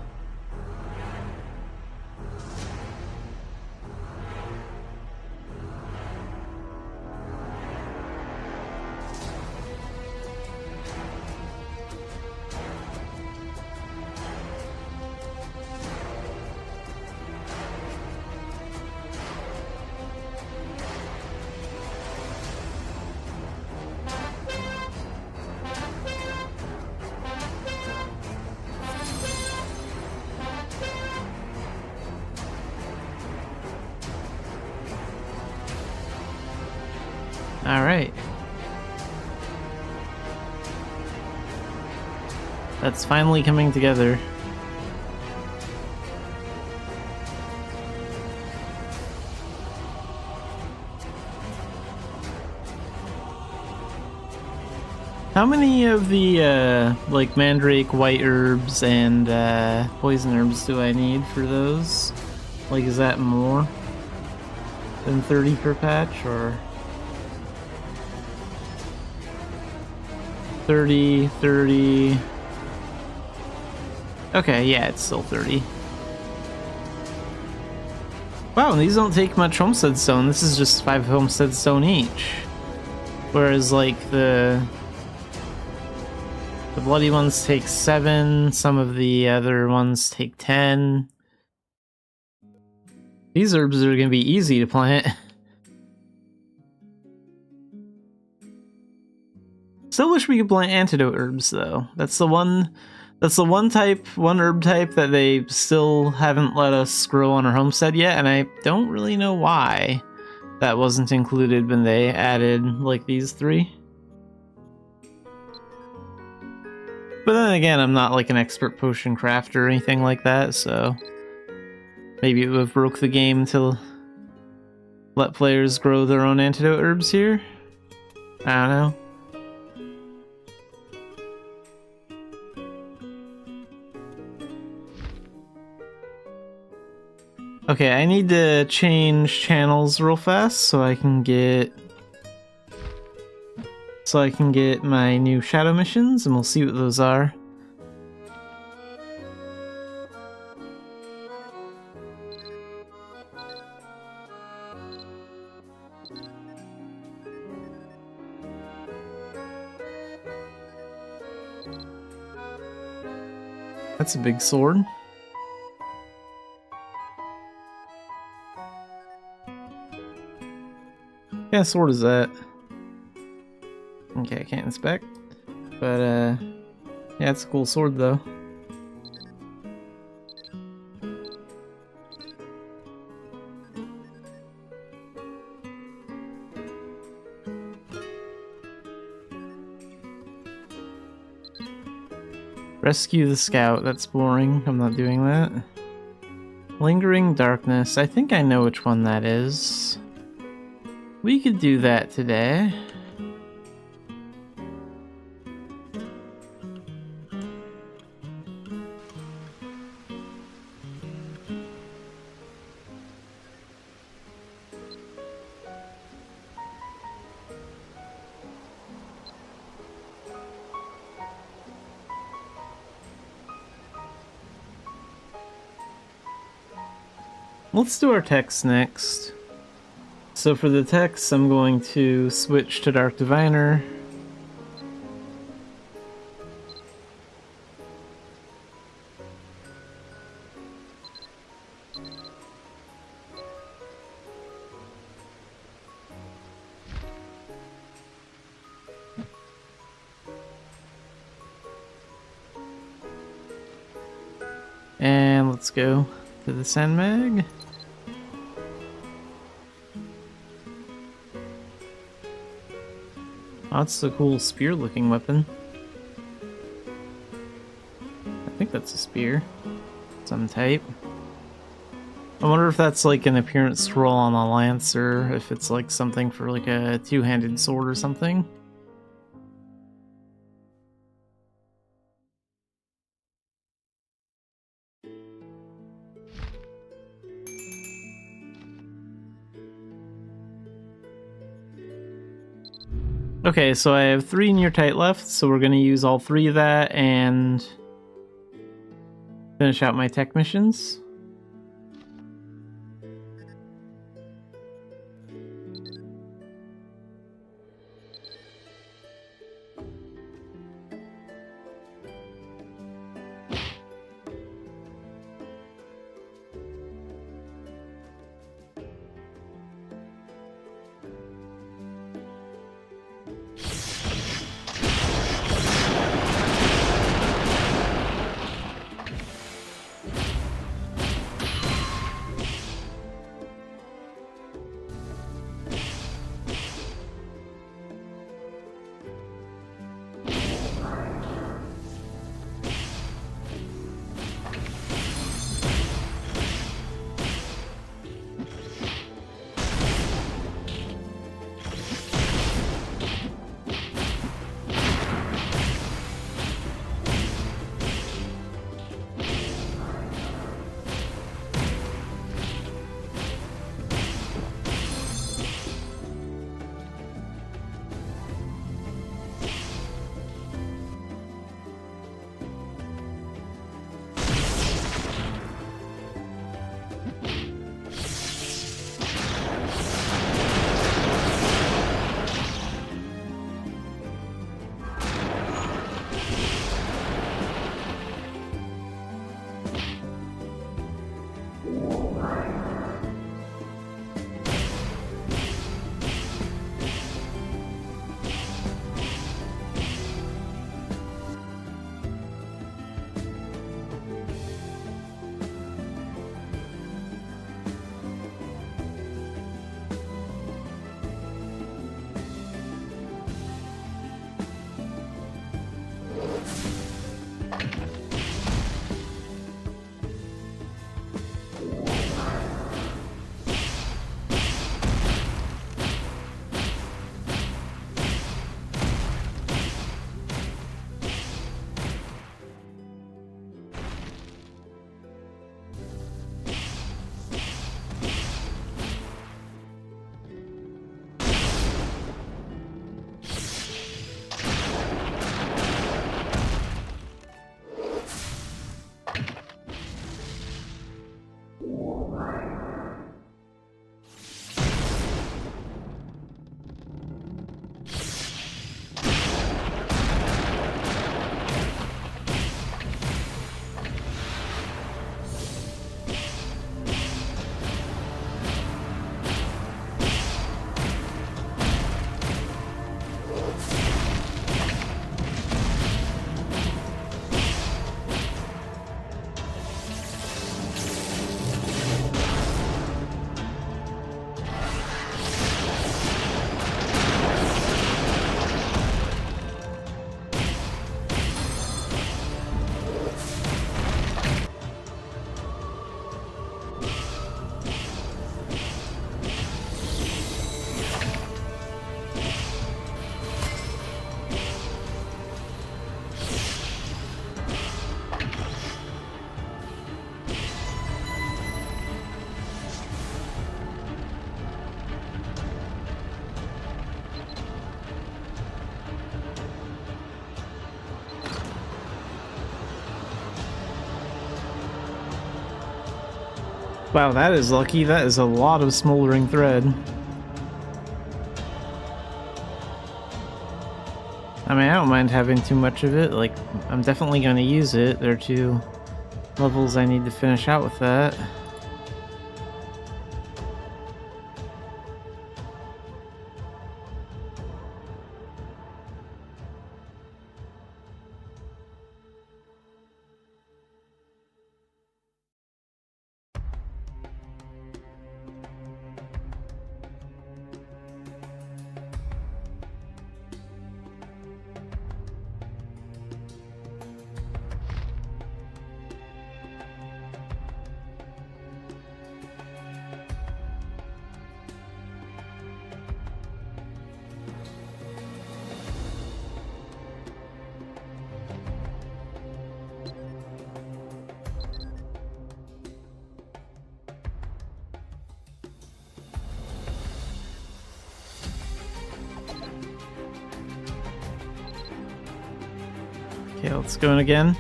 Alright. That's finally coming together. How many of the, like, mandrake, white herbs, and, poison herbs do I need for those? Like, is that more than 30 per patch, or... 30, 30... Okay, yeah, it's still 30. Wow, these don't take much homestead stone. This is just 5 homestead stone each. Whereas, like, the bloody ones take 7, some of the other ones take 10. These herbs are gonna be easy to plant. Still wish we could plant antidote herbs, though. That's the one herb type that they still haven't let us grow on our homestead yet, and I don't really know why that wasn't included when they added, like, these 3. But then again, I'm not, like, an expert potion crafter or anything like that, so maybe it would have broke the game to let players grow their own antidote herbs here? I don't know. Okay, I need to change channels real fast so I can get my new shadow missions, and we'll see what those are. That's a big sword. Yeah, sword is that? Okay, I can't inspect. But, yeah, it's a cool sword, though. Rescue the scout. That's boring. I'm not doing that. Lingering darkness. I think I know which one that is. We could do that today. Let's do our text next. So for the text, I'm going to switch to Dark Diviner. And let's go to the Sandmag. Oh, that's a cool spear-looking weapon. I think that's a spear. Some type. I wonder if that's like an appearance scroll on a lance, or if it's like something for like a two-handed sword or something. Okay, so I have 3 near tight left, so we're going to use all 3 of that and finish out my tech missions. Wow, that is lucky. That is a lot of smoldering thread. I mean, I don't mind having too much of it. Like, I'm definitely going to use it. There are 2 levels I need to finish out with that. Okay, let's go in again.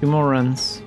2 more runs.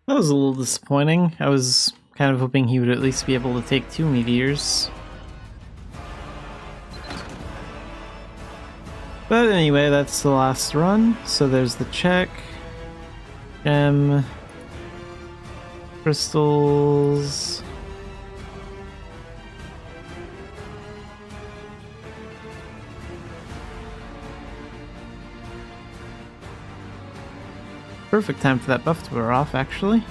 That was a little disappointing. I was kind of hoping he would at least be able to take 2 meteors. But anyway, that's the last run, so there's the check. Gem. Crystals. Perfect time for that buff to wear off, actually.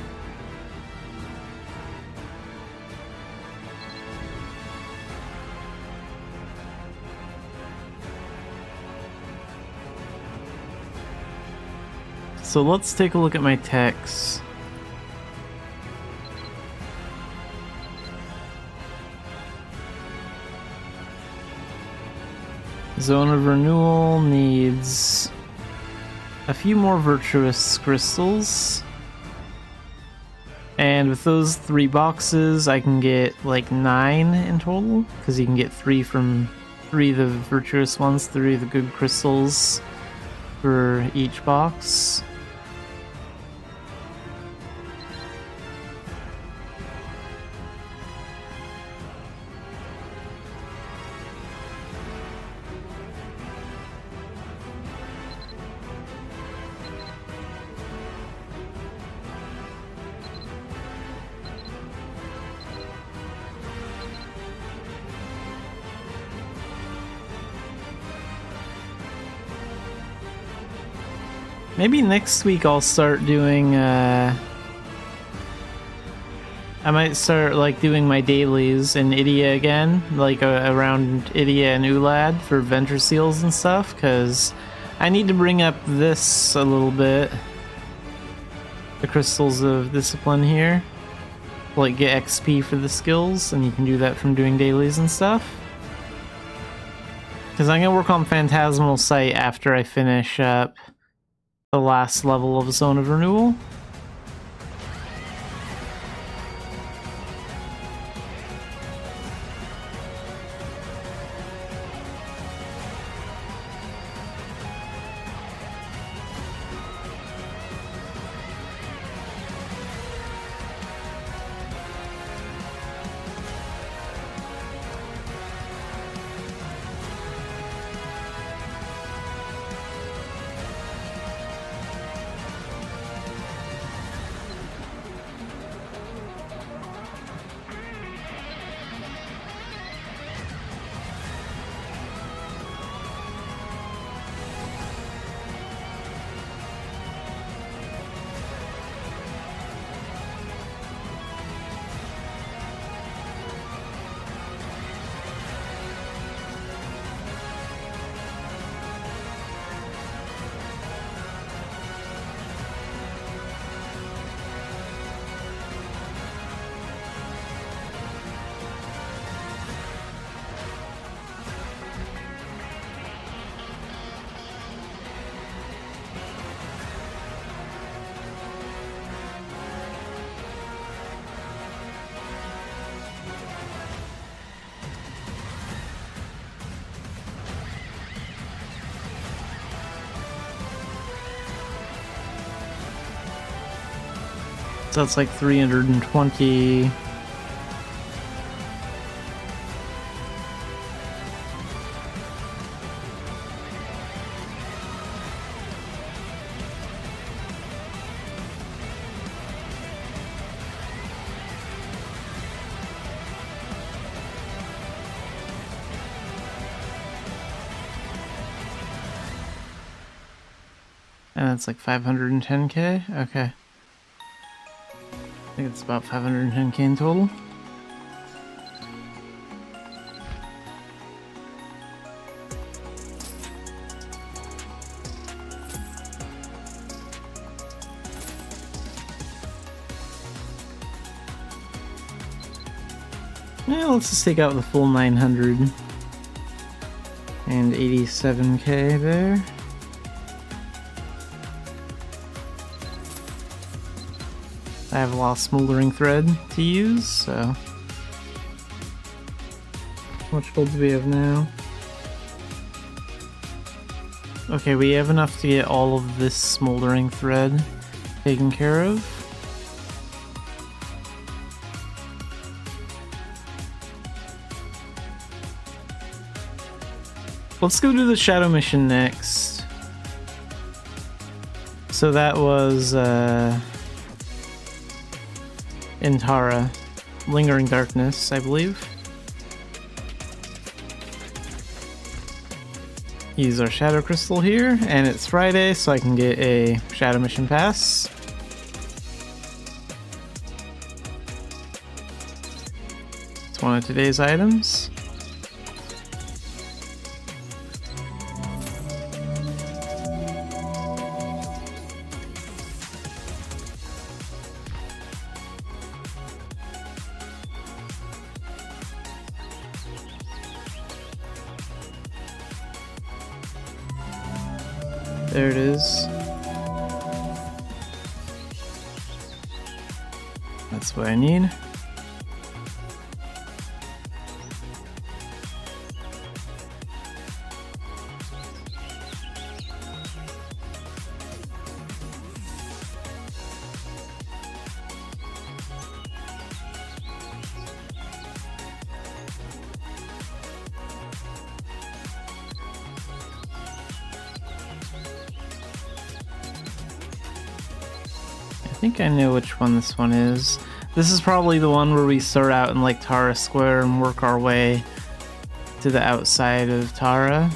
So let's take a look at my techs. Zone of Renewal needs a few more virtuous crystals. And with those 3 boxes, I can get like 9 in total, because you can get 3 from 3 of the virtuous ones, 3 of the good crystals for each box. Maybe next week I'll start doing, I might start, like, doing my dailies in Idia again, like, around Idia and Ulad for Venture Seals and stuff, because I need to bring up this a little bit. The Crystals of Discipline here. Like, get XP for the skills, and you can do that from doing dailies and stuff. Because I'm going to work on Phantasmal Sight after I finish up the last level of Zone of Renewal. So that's like 320. And that's like 510k? Okay. I think it's about 510k in total. Yeah, let's just take out the full 987k there. I have a lot of smoldering thread to use, so how much gold do we have now? Okay, we have enough to get all of this smoldering thread taken care of. let's go do the shadow mission next. So that was in Tara, Lingering Darkness, I believe. Use our shadow crystal here, and it's Friday, so I can get a shadow mission pass. It's one of today's items. There it is. That's what I need. I think I know which one this one is. This is probably the one where we start out in like Tara Square and work our way to the outside of Tara.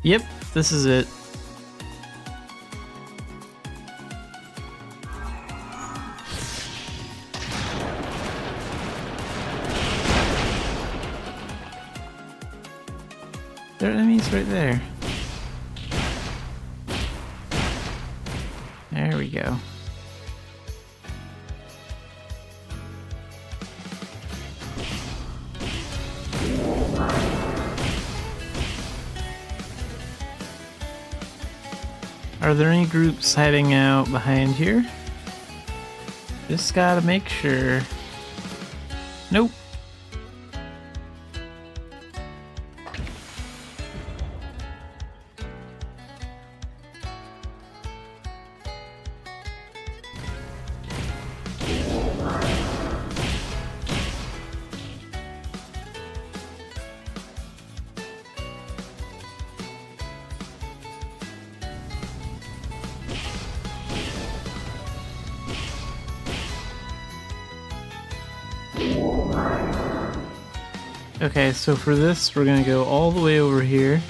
Yep, this is it. There are enemies right there. There we go. Are there any groups hiding out behind here? Just gotta make sure. Nope. Okay, so for this, we're gonna go all the way over here.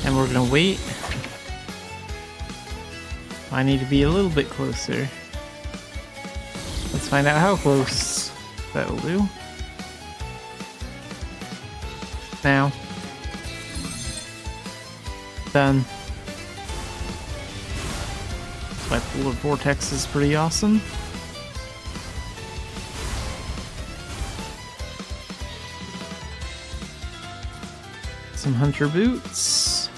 And we're gonna wait. I need to be a little bit closer. Let's find out how close that will do. Now. Done. My polar vortex is pretty awesome. Some hunter boots.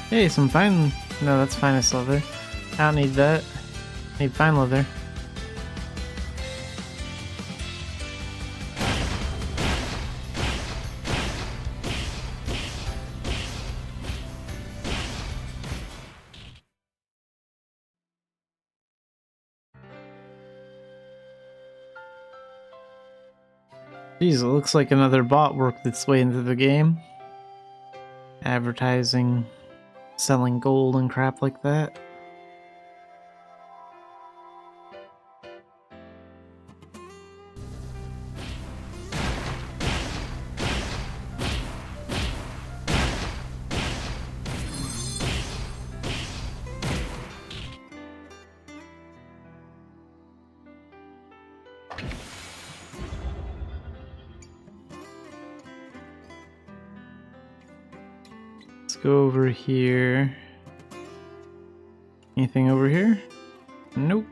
Hey, some fine. No, that's finest leather. I don't need that. I need fine leather. Jeez, it looks like another bot worked its way into the game. Advertising, selling gold and crap like that. Go over here. Anything over here? Nope.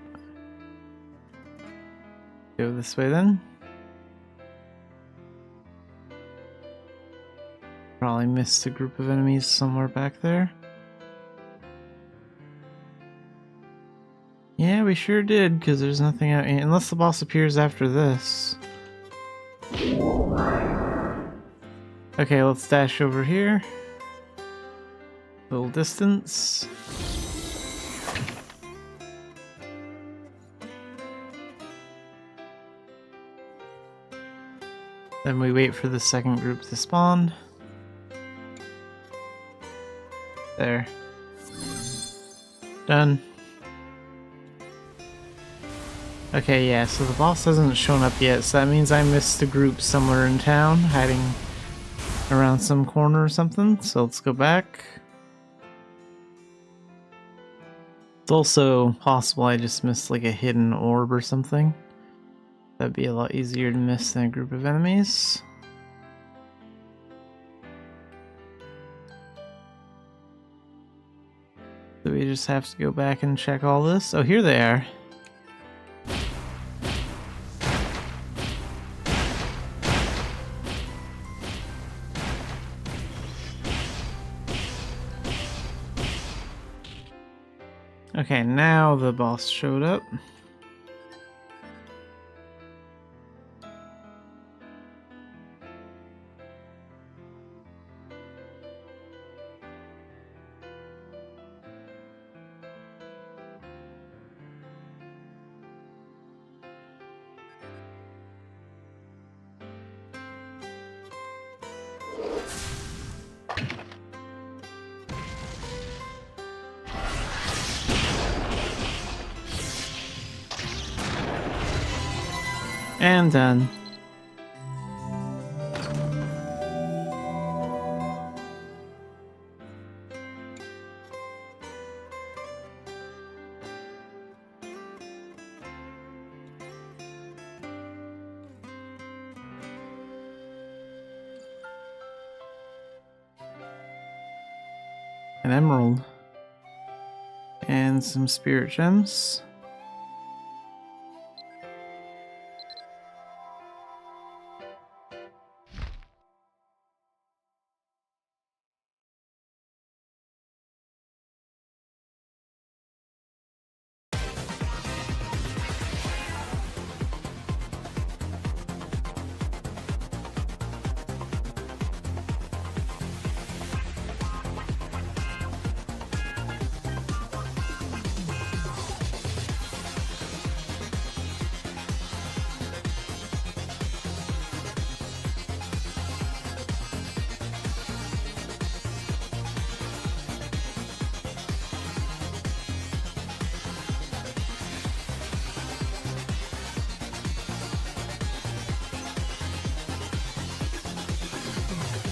Go this way then. Probably missed a group of enemies somewhere back there. Yeah, we sure did, because there's nothing out here. Unless the boss appears after this. Okay, let's dash over here. Little distance. Then we wait for the second group to spawn. There. Done. Okay, yeah, so the boss hasn't shown up yet, so that means I missed a group somewhere in town, hiding around some corner or something, so let's go back. It's also possible I just missed like a hidden orb or something. That'd be a lot easier to miss than a group of enemies. So we just have to go back and check all this. Oh, here they are. Okay, now the boss showed up. And done. An emerald. And some spirit gems.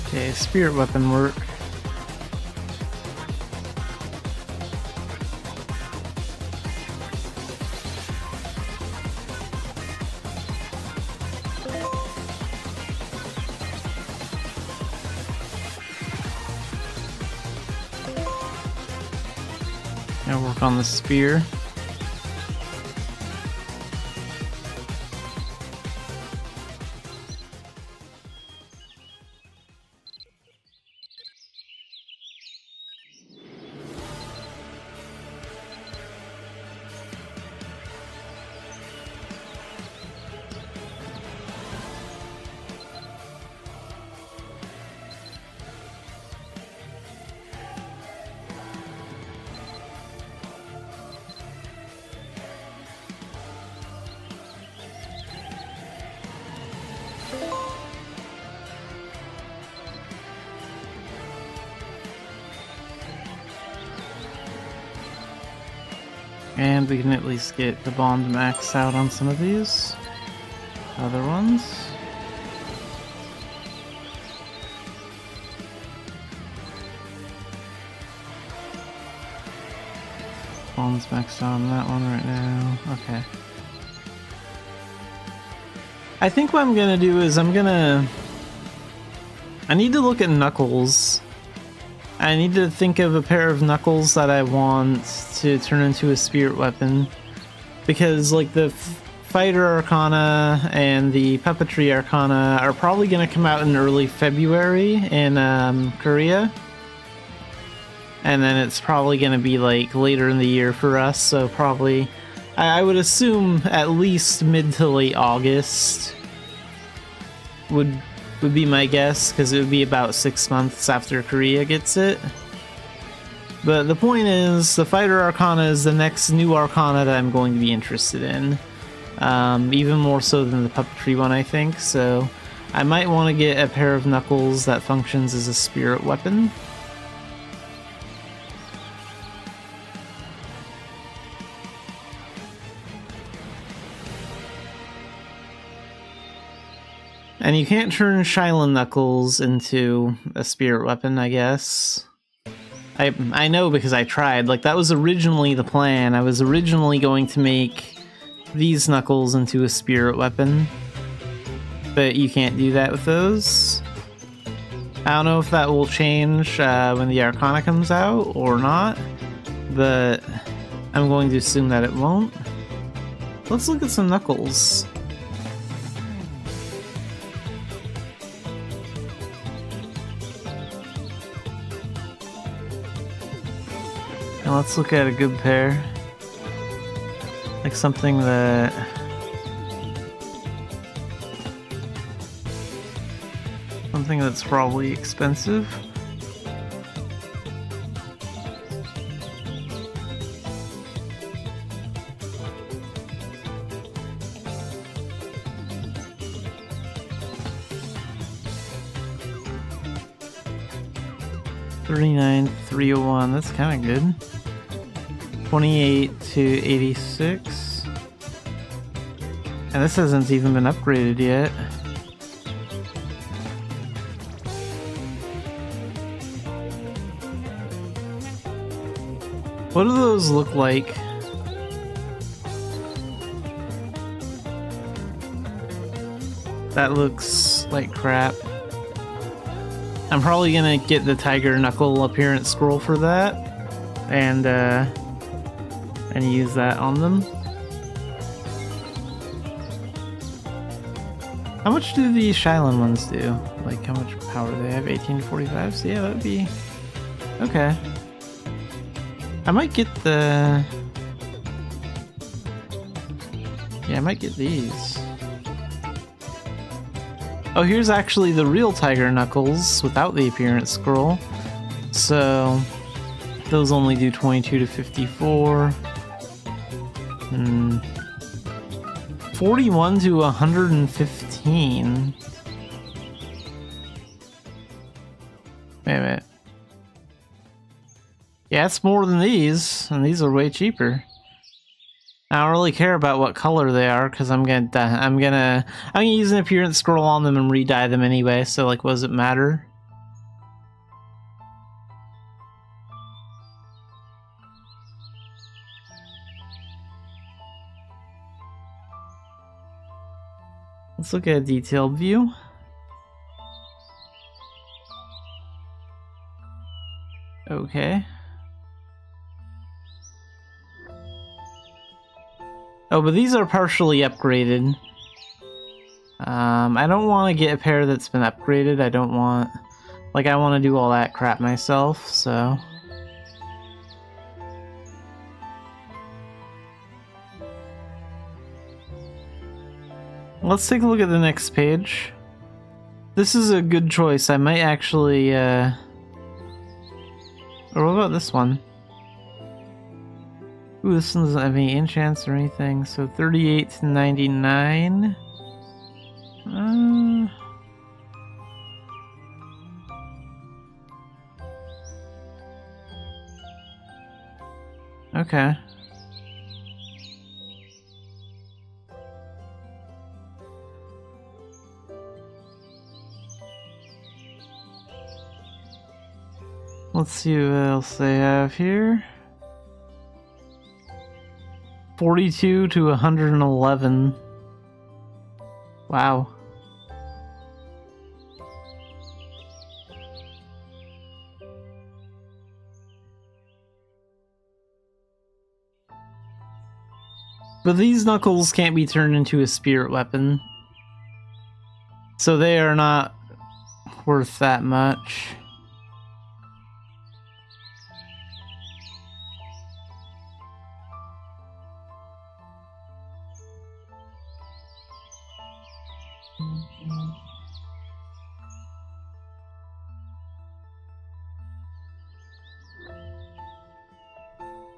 Okay, spirit weapon work. Now work on the spear. And we can at least get the bond max out on some of these other ones. Bond's maxed out on that one right now. Okay. I think what I'm gonna do is I need to look at Knuckles. I need to think of a pair of Knuckles that I want to turn into a spirit weapon. Because, like, the Fighter Arcana and the Puppetry Arcana are probably going to come out in early February in Korea. And then it's probably going to be, like, later in the year for us, so probably... I would assume at least mid to late August would would be my guess, because it would be about 6 months after Korea gets it. But the point is, the Fighter Arcana is the next new Arcana that I'm going to be interested in. Even more so than the Puppetry one, I think, so I might want to get a pair of Knuckles that functions as a spirit weapon. And you can't turn Shylin Knuckles into a spirit weapon, I guess. I know because I tried. Like, that was originally the plan. I was originally going to make these Knuckles into a spirit weapon. But you can't do that with those. I don't know if that will change when the Arcana comes out or not. But I'm going to assume that it won't. Let's look at some Knuckles. And let's look at a good pair. Like something that... something that's probably expensive. $39,301, that's kind of good. 28 to 86. And this hasn't even been upgraded yet. What do those look like? That looks like crap. I'm probably gonna get the Tiger Knuckle appearance scroll for that, and use that on them. How much do the Shylin ones do? Like, how much power do they have? 18 to 45? So yeah, that would be... okay. I might get the... yeah, I might get these. Oh, here's actually the real Tiger Knuckles without the appearance scroll. So, those only do 22 to 54. 41 to 115. Wait a minute. Yeah, it's more than these, and these are way cheaper. I don't really care about what color they are, because I'm gonna use an appearance scroll on them and re-dye them anyway, so like, what does it matter? Let's look at a detailed view. Okay. Oh, but these are partially upgraded. I don't want to get a pair that's been upgraded. I don't want... like, I want to do all that crap myself, so... let's take a look at the next page. This is a good choice. I might actually, or what about this one? Ooh, this one doesn't have any enchants or anything, so 38 to 99. Okay. Let's see what else they have here. 42 to 111. Wow. But these Knuckles can't be turned into a spirit weapon, so they are not worth that much.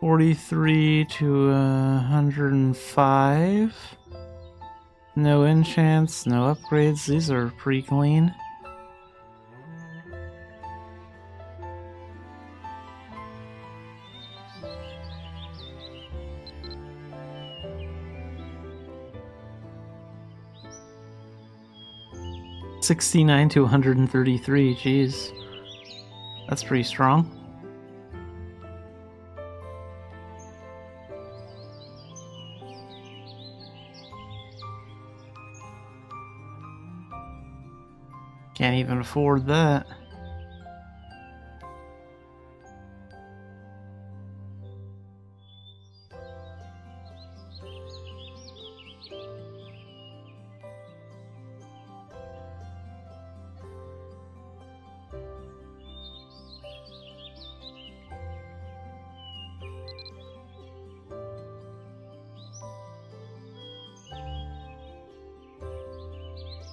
43 to 105. No enchants, no upgrades. These are pretty clean. $69 to 133. Jeez, that's pretty strong. Can't even afford that.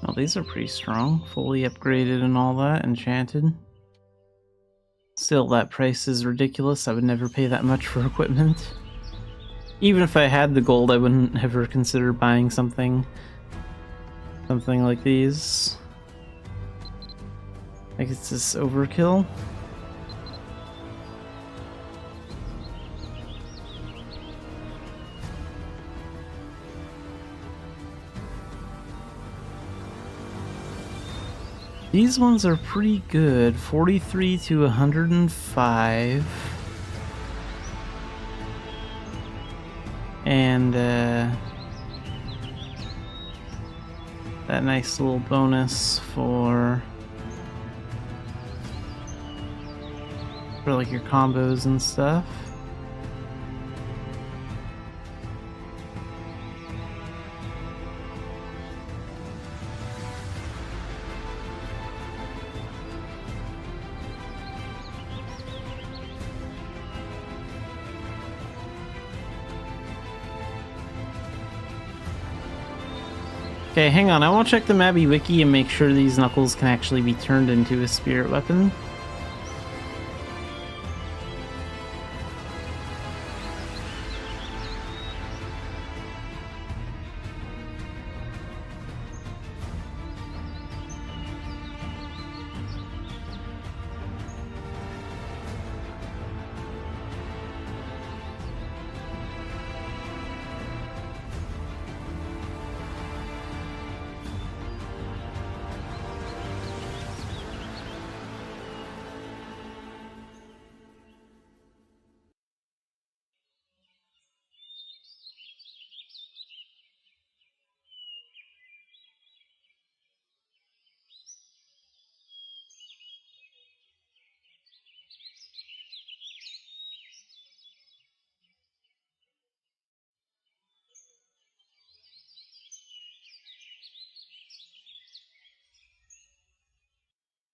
Oh, these are pretty strong. Fully upgraded and all that, enchanted. Still, that price is ridiculous. I would never pay that much for equipment. Even if I had the gold, I wouldn't ever consider buying something like these. Like, it's this overkill. These ones are pretty good. 43 to 105. And that nice little bonus for like your combos and stuff. Okay, hang on. I want to check the Mabby wiki and make sure these knuckles can actually be turned into a spirit weapon.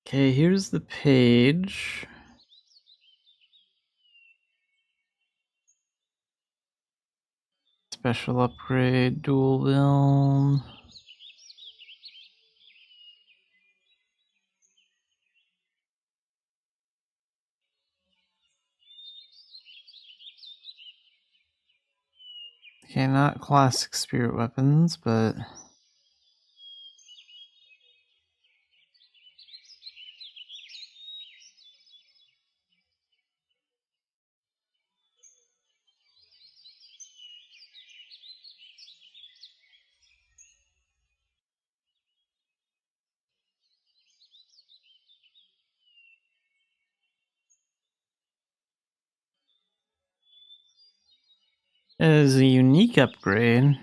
Okay, here's the page. Special upgrade, dual film. Okay, not classic spirit weapons, but it is a unique upgrade.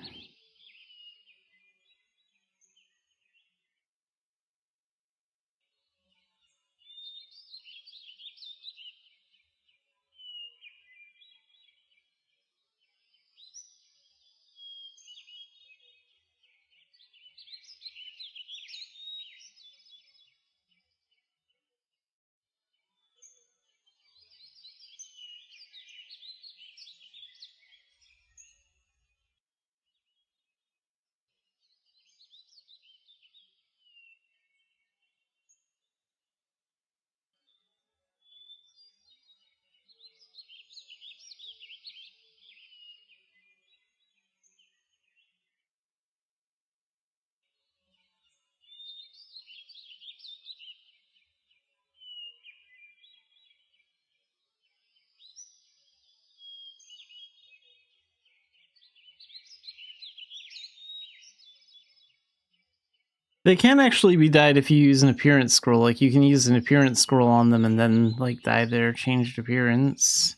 They can actually be dyed if you use an appearance scroll. Like, you can use an appearance scroll on them and then, like, dye their changed appearance.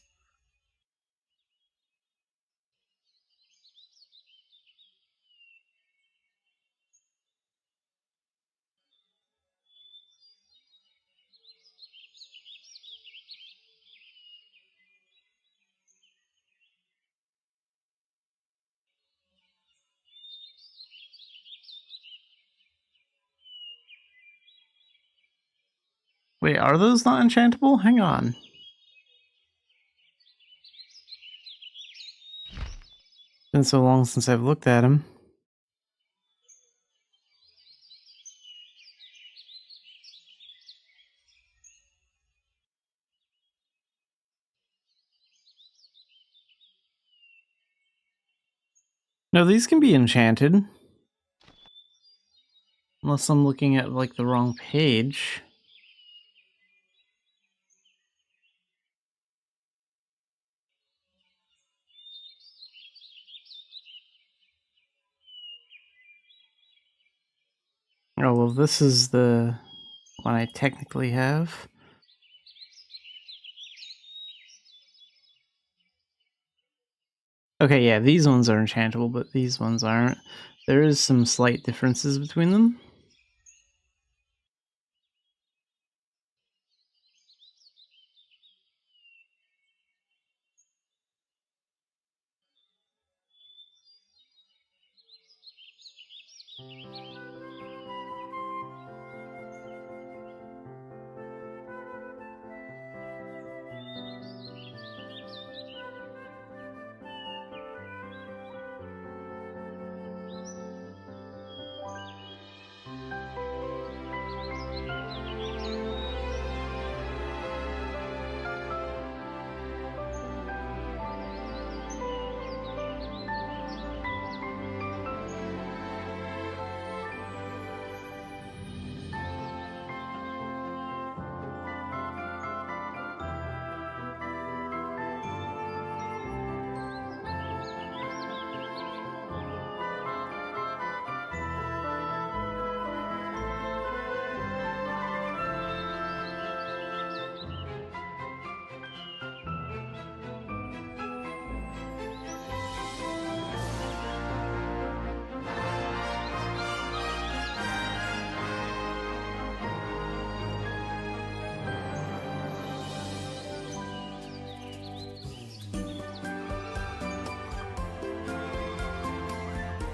Wait, are those not enchantable? Hang on. Been so long since I've looked at them. No, these can be enchanted. Unless I'm looking at, like, the wrong page. Oh, well, this is the one I technically have. Okay, yeah, these ones are enchantable, but these ones aren't. There is some slight differences between them.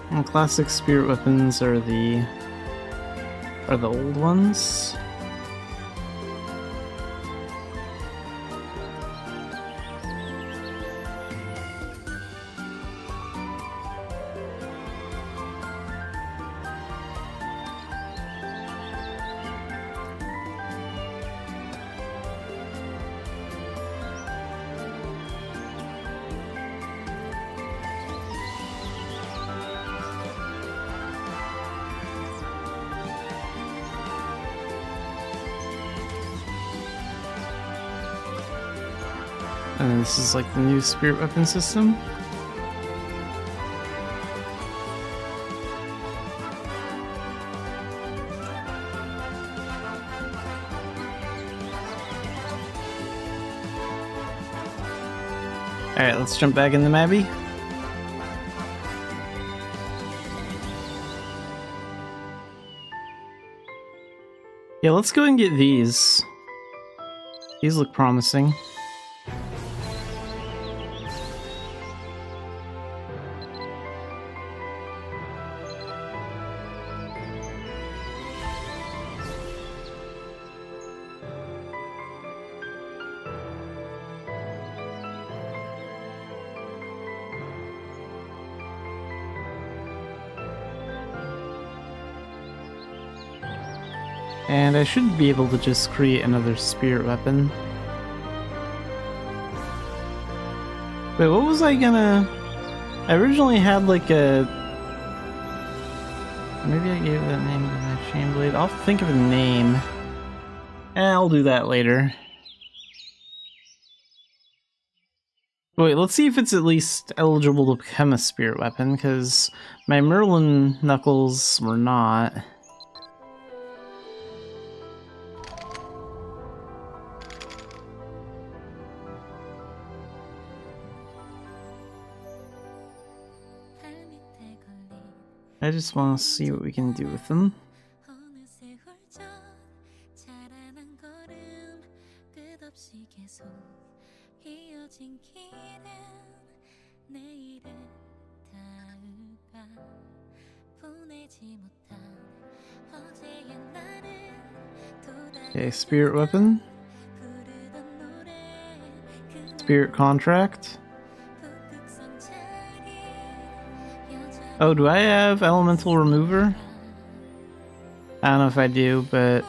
And classic spirit weapons are the old ones. And this is like the new spirit weapon system. Alright, let's jump back into Mabby. Yeah, let's go and get these. These look promising. And I should be able to just create another spirit weapon. Wait, what was I gonna... I originally had like a... Maybe I gave that name to my chain blade. I'll think of a name. I'll do that later. Wait, let's see if it's at least eligible to become a spirit weapon, because my Merlin knuckles were not. I just want to see what we can do with them. Okay, spirit weapon. Spirit contract. Oh, do I have elemental remover? I don't know if I do, but...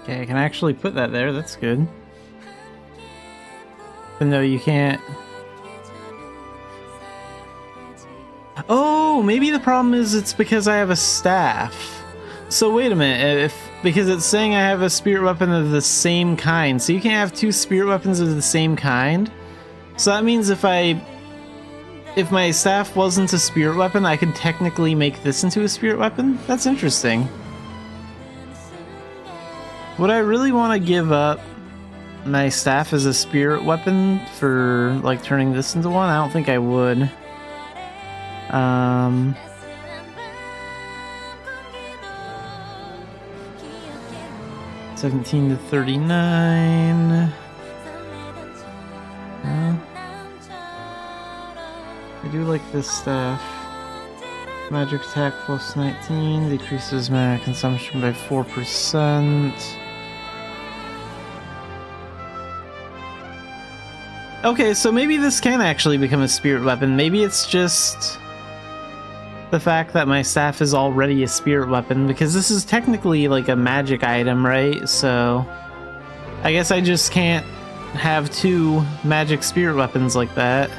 Okay, I can actually put that there, that's good. But no, you can't... Oh, maybe the problem is it's because I have a staff. So wait a minute, because it's saying I have a spirit weapon of the same kind, so you can't have two spirit weapons of the same kind? So that means if my staff wasn't a spirit weapon, I could technically make this into a spirit weapon? That's interesting. Would I really want to give up my staff as a spirit weapon for, like, turning this into one? I don't think I would. 17 to 39. I do like this staff. Magic attack plus 19, decreases mana consumption by 4%. Okay, so maybe this can actually become a spirit weapon. Maybe it's just the fact that my staff is already a spirit weapon, because this is technically like a magic item, right? So I guess I just can't have two magic spirit weapons like that.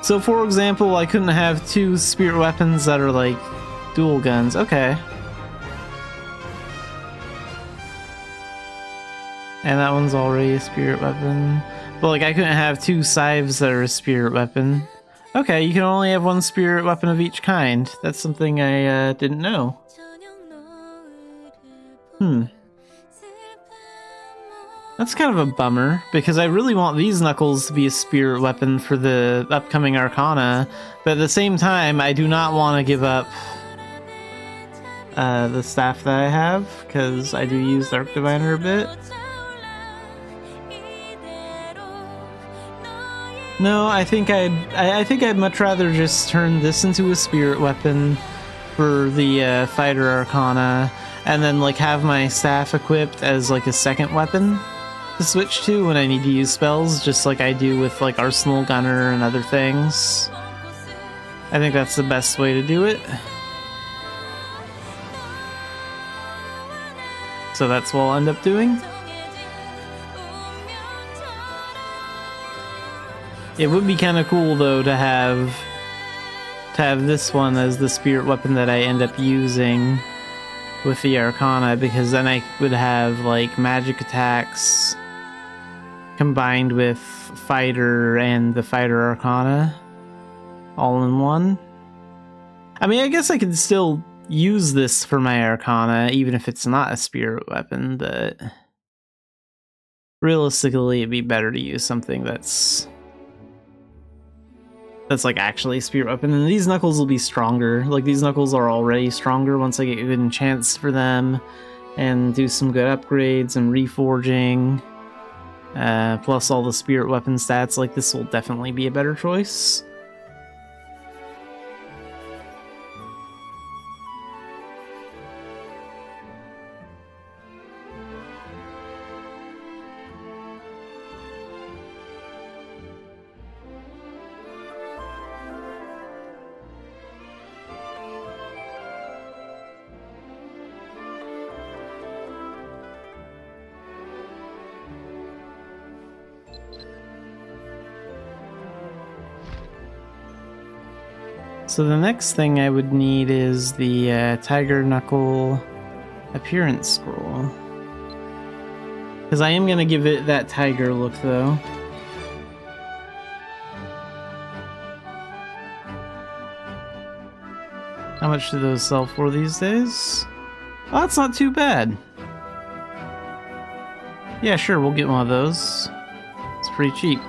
So for example, I couldn't have two spirit weapons that are like dual guns. Okay. And that one's already a spirit weapon. But like I couldn't have two scythes that are a spirit weapon. Okay, you can only have one spirit weapon of each kind. That's something I didn't know. That's kind of a bummer, because I really want these knuckles to be a spirit weapon for the upcoming Arcana, but at the same time, I do not want to give up the staff that I have, because I do use Dark Diviner a bit. No, I think I'd much rather just turn this into a spirit weapon for the Fighter Arcana, and then like have my staff equipped as like a second weapon to switch to when I need to use spells, just like I do with like Arsenal Gunner and other things. I think that's the best way to do it. So that's what I'll end up doing. It would be kind of cool though to have this one as the spirit weapon that I end up using with the Arcana, because then I would have like magic attacks combined with Fighter and the Fighter Arcana all in one. I mean, I guess I could still use this for my Arcana even if it's not a spirit weapon, but realistically it'd be better to use something that's like actually a spirit weapon. And these knuckles will be stronger. Like these knuckles are already stronger once I get good enchants for them and do some good upgrades and reforging. Plus all the spirit weapon stats, like this will definitely be a better choice. So the next thing I would need is the Tiger Knuckle Appearance Scroll. Because I am going to give it that tiger look though. How much do those sell for these days? Oh, that's not too bad. Yeah, sure, we'll get one of those. It's pretty cheap.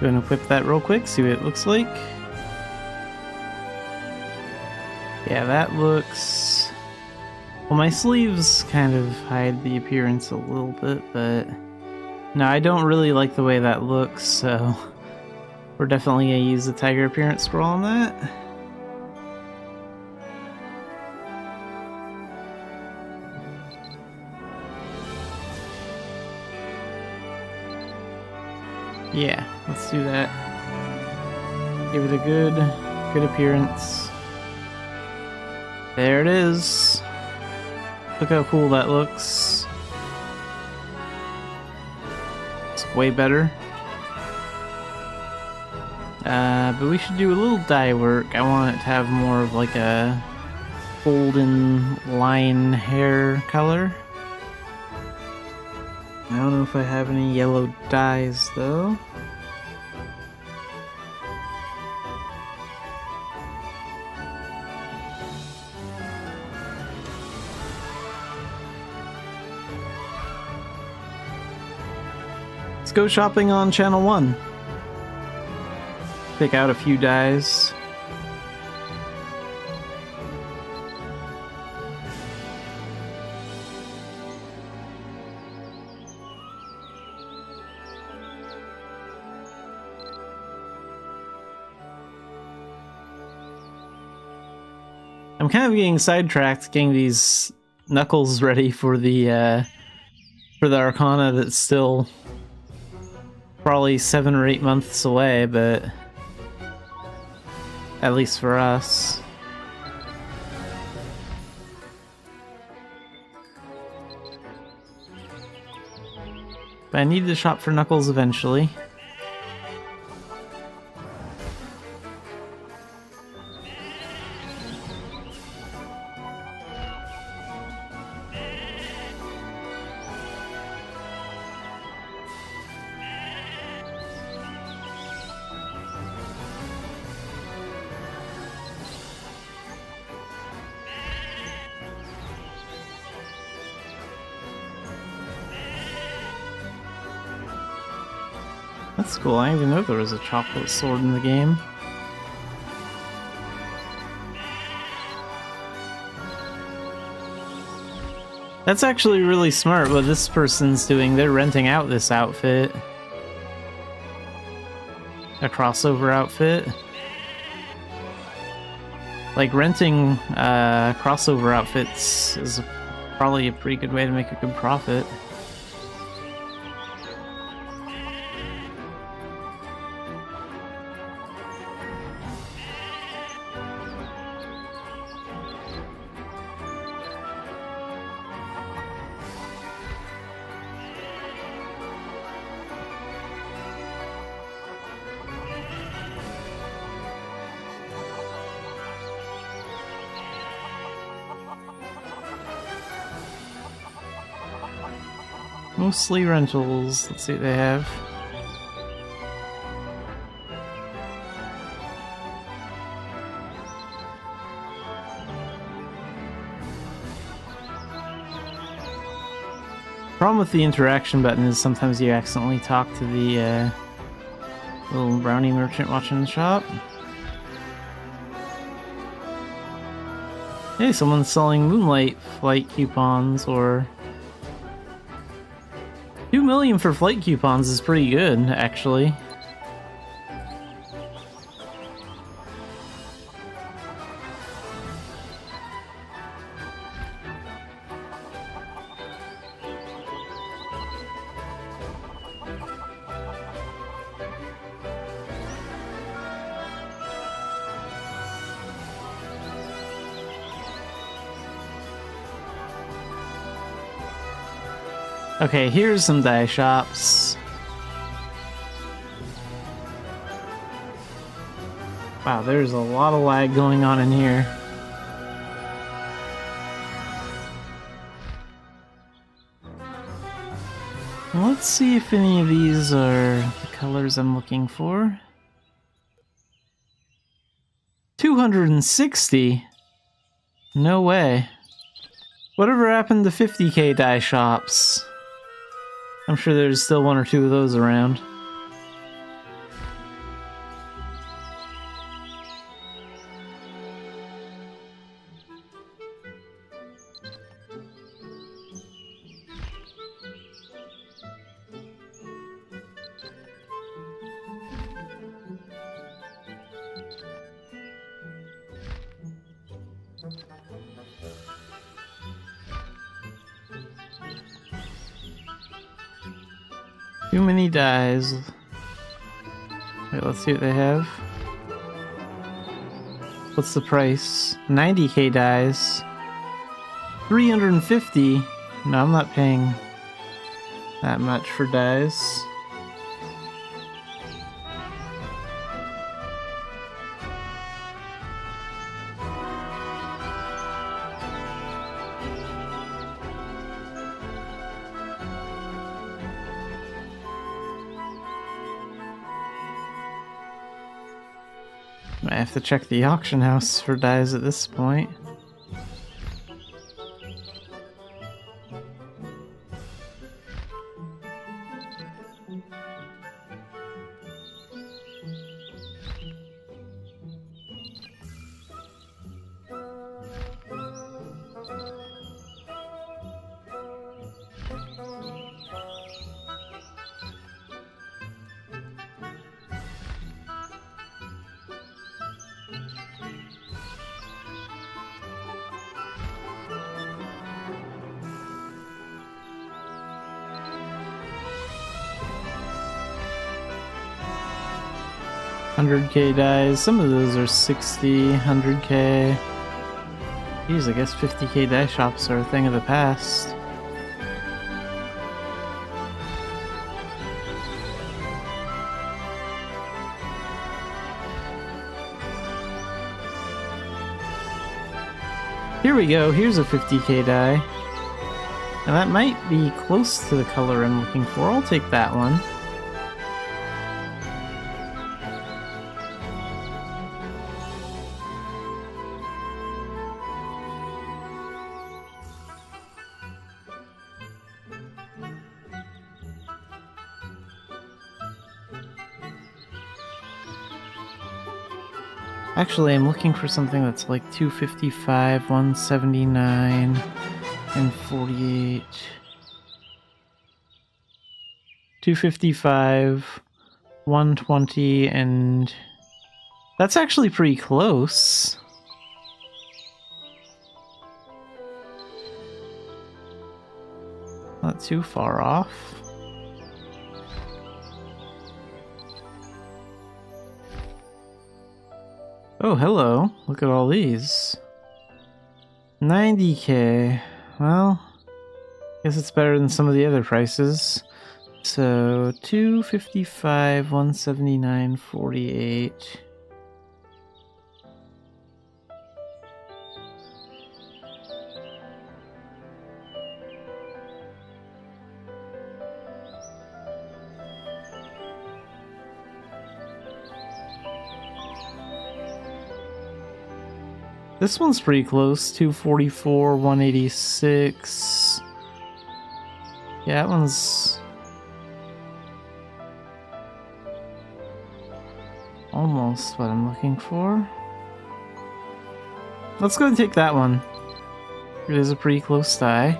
Gonna equip that real quick, see what it looks like. Yeah, that looks... Well, my sleeves kind of hide the appearance a little bit, but... No, I don't really like the way that looks, so... We're definitely gonna use the tiger appearance scroll on that. Yeah, let's do that. Give it a good appearance. There it is. Look how cool that looks. It's way better. But we should do a little dye work. I want it to have more of like a golden line hair color. I don't know if I have any yellow dyes though. Let's go shopping on channel 1. Pick out a few dyes. I'm kind of getting sidetracked getting these knuckles ready for the Arcana that's still probably 7 or 8 months away, but at least for us. But I need to shop for knuckles eventually. That's cool, I didn't even know there was a chocolate sword in the game. That's actually really smart what this person's doing. They're renting out this outfit. A crossover outfit. Like, renting crossover outfits is probably a pretty good way to make a good profit. Mostly rentals. Let's see what they have. Problem with the interaction button is sometimes you accidentally talk to the little brownie merchant watching the shop. Hey, someone's selling Moonlight flight coupons, or 2 million for flight coupons is pretty good, actually. Okay, here's some dye shops. Wow, there's a lot of lag going on in here. Let's see if any of these are the colors I'm looking for. 260? No way. Whatever happened to 50k dye shops? I'm sure there's still one or two of those around. Too many dyes. Wait, let's see what they have. What's the price? 90k dyes. 350? No, I'm not paying that much for dyes. I have to check the auction house for dyes at this point. $100k dyes. Some of those are 60, 100k. Geez, I guess 50k dye shops are a thing of the past. Here we go, here's a 50k dye. And that might be close to the color I'm looking for. I'll take that one. Actually, I'm looking for something that's like 255, 179, and 48. 255, 120, and that's actually pretty close. Not too far off. Oh, hello. Look at all these. 90k. Well, guess it's better than some of the other prices. So, 255, 179, 48. This one's pretty close, 244, 186. Yeah, that one's almost what I'm looking for. Let's go and take that one. It is a pretty close tie.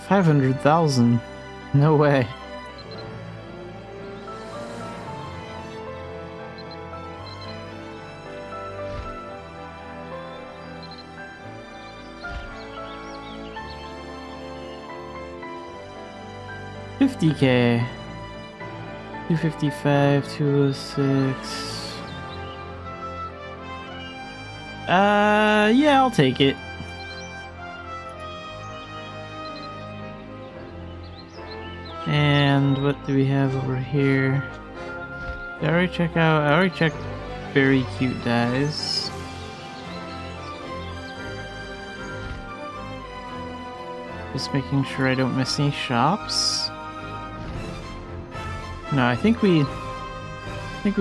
$500,000. No way. $50K. 255, 206. Yeah, I'll take it. And what do we have over here? Did I already check out? I already checked very cute dyes. Just making sure I don't miss any shops. No, I think we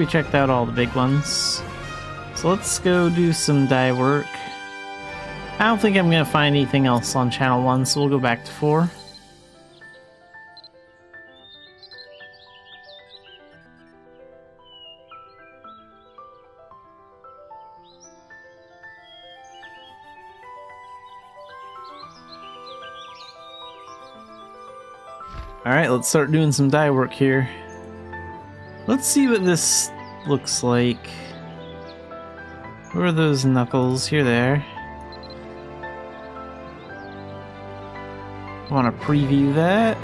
checked out all the big ones. So let's go do some dye work. I don't think I'm gonna find anything else on channel 1, so we'll go back to 4. Alright, let's start doing some dye work here. Let's see what this looks like. Where are those knuckles? Here they are. Want to preview that?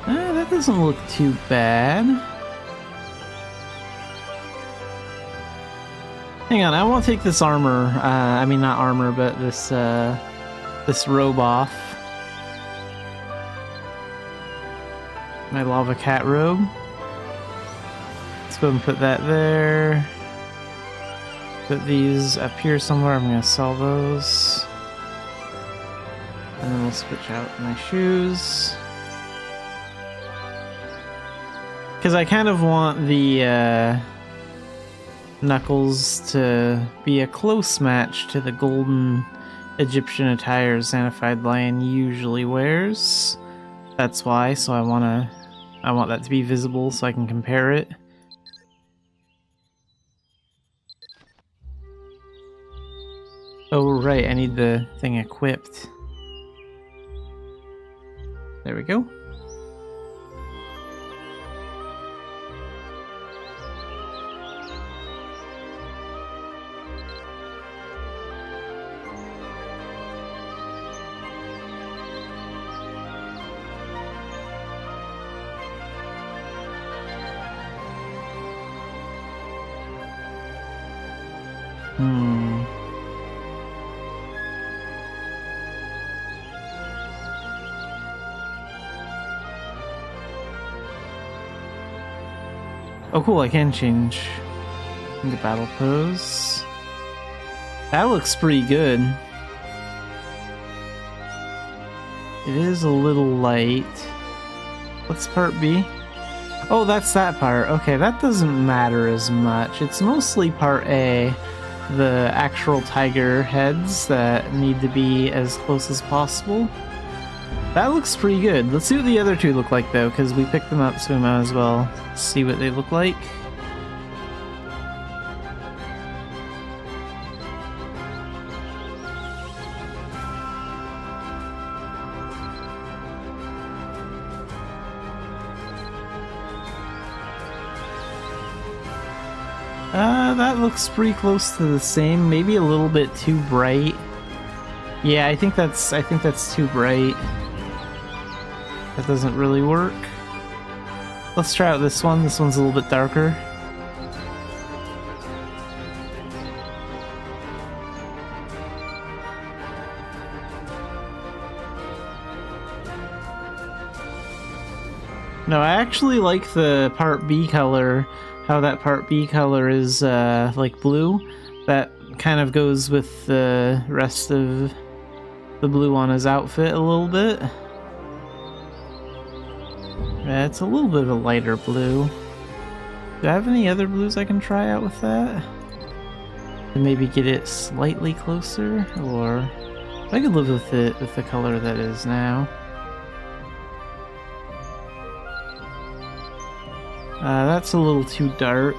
That doesn't look too bad. Hang on, I want to take this armor. I mean, not armor, but this robe off. My lava cat robe. Let's go and put that there. Put these up here somewhere. I'm gonna sell those. And then we'll switch out my shoes. Because I kind of want the knuckles to be a close match to the golden Egyptian attire Xanafiedlion usually wears. That's why, so I want that to be visible so I can compare it. Oh right, I need the thing equipped. There we go. Oh cool, I can change the battle pose. That looks pretty good. It is a little light. What's part B? Oh, that's that part. Okay, that doesn't matter as much. It's mostly part A, the actual tiger heads that need to be as close as possible. That looks pretty good. Let's see what the other two look like though, because we picked them up, so we might as well see what they look like. That looks pretty close to the same. Maybe a little bit too bright. Yeah, I think that's too bright. That doesn't really work. Let's try out this one. This one's a little bit darker. No, I actually like the part B color. How that part B color is like blue. That kind of goes with the rest of the blue on his outfit a little bit. Yeah, it's a little bit of a lighter blue. Do I have any other blues I can try out with that? And maybe get it slightly closer, or I could live with it with the color that is now. That's a little too dark.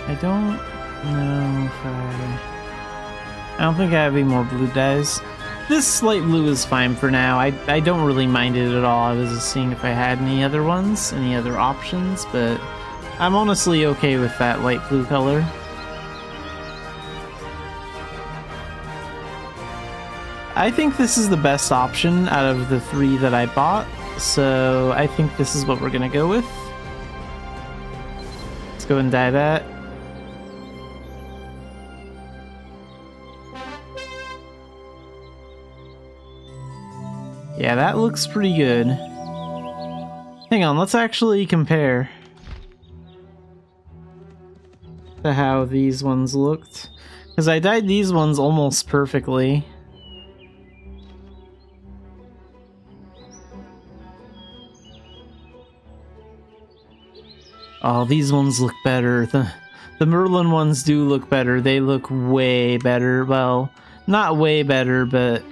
I don't know if I don't think I have any more blue dyes. this light blue is fine for now. I don't really mind it at all. I was just seeing if I had any other ones, any other options, but I'm honestly okay with that light blue color. I think this is the best option out of the 3 that I bought, so I think this is what we're gonna go with. Let's go and dye that. Yeah, that looks pretty good. Hang on, let's actually compare to how these ones looked. Because I dyed these ones almost perfectly. Oh, these ones look better. The Merlin ones do look better. They look way better. Well, not way better, but...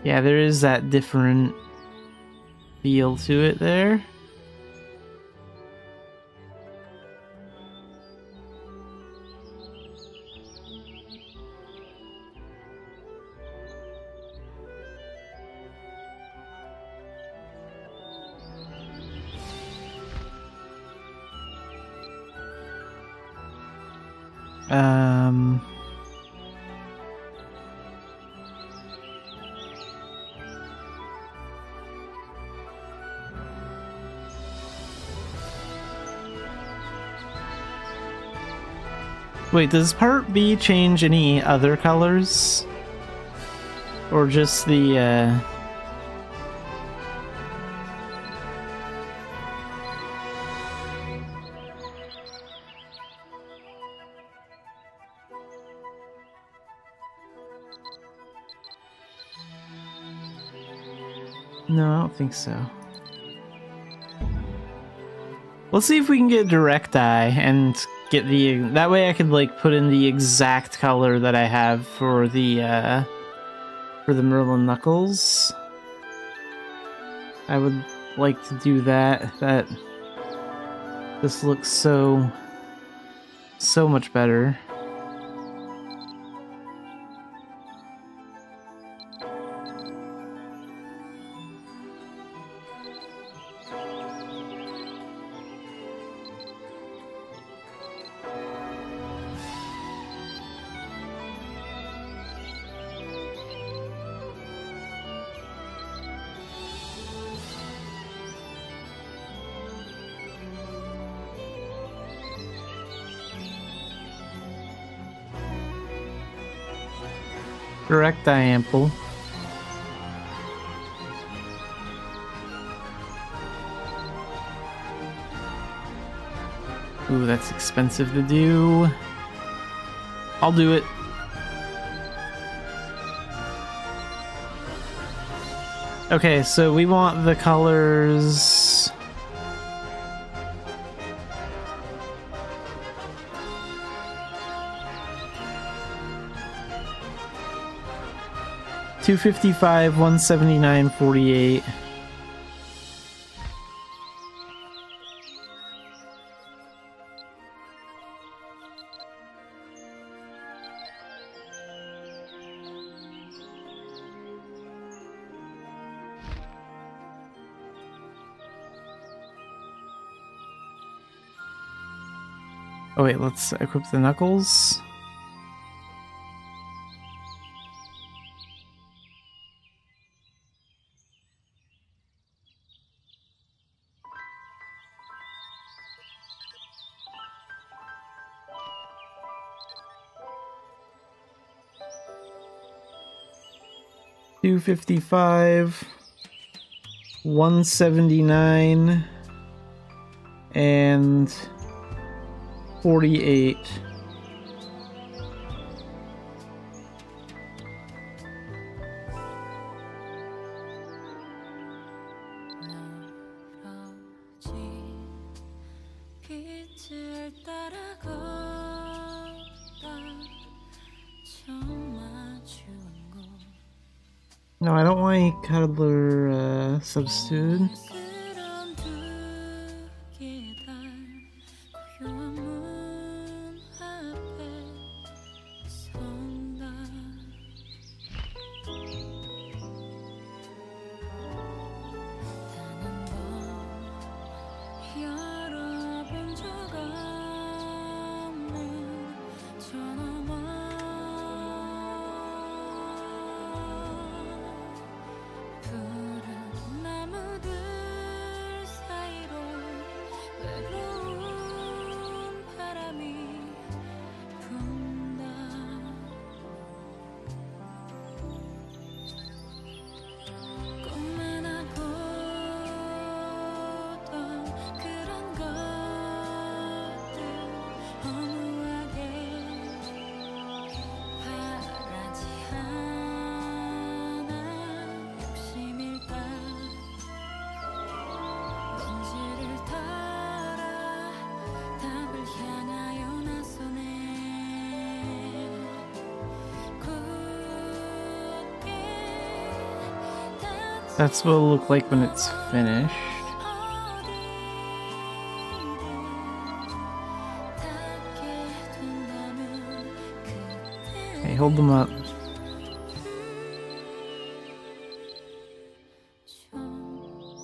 yeah, there is that different feel to it there. Wait, does part B change any other colors? Or just the, No, I don't think so. Let's see if we can get direct dye and get the... that way I could, like, put in the exact color that I have for the Merlin Knuckles. I would like to do that. This looks so much better. Direct dye ample. Ooh, that's expensive to do. I'll do it. Okay, so we want the colors... $255, $179, $48. Oh wait, let's equip the Knuckles. $255, $179, and $48. No, I don't want a cuddler substitute. That's what it'll look like when it's finished. Okay, hold them up.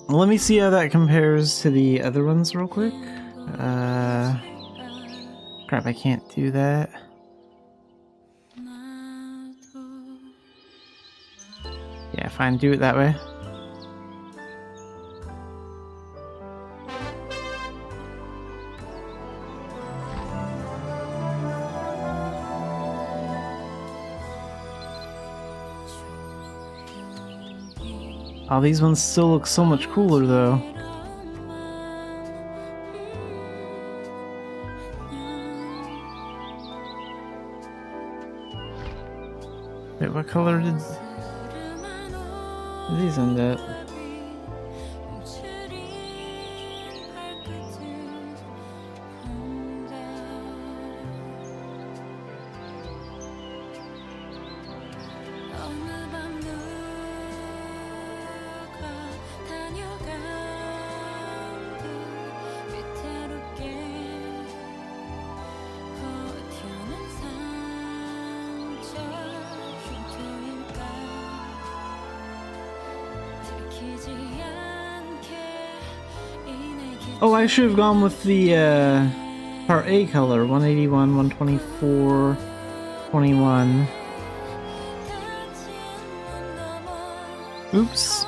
Let me see how that compares to the other ones real quick. Crap, I can't do that. Yeah, fine, do it that way. Oh, these ones still look so much cooler though. Wait, what color did these end up? Oh, I should have gone with the part A color, 181, 124, 21. Oops.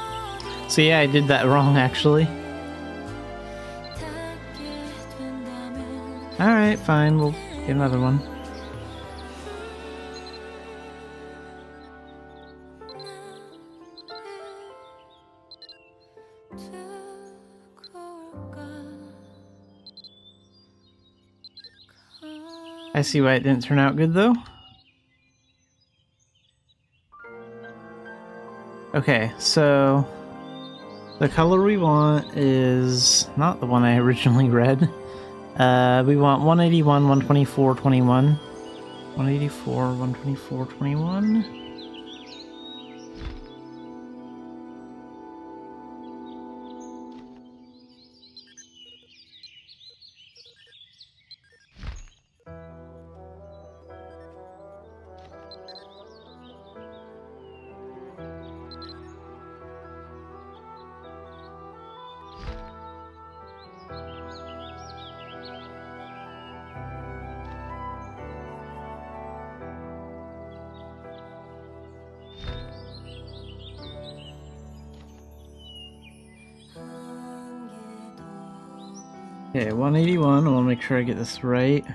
So yeah, I did that wrong actually. Alright, fine, we'll get another one. I see why it didn't turn out good though. Okay, so the color we want is not the one I originally read. We want 181, 124, 21. 184, 124, 21. Okay, 181, I want to make sure I get this right.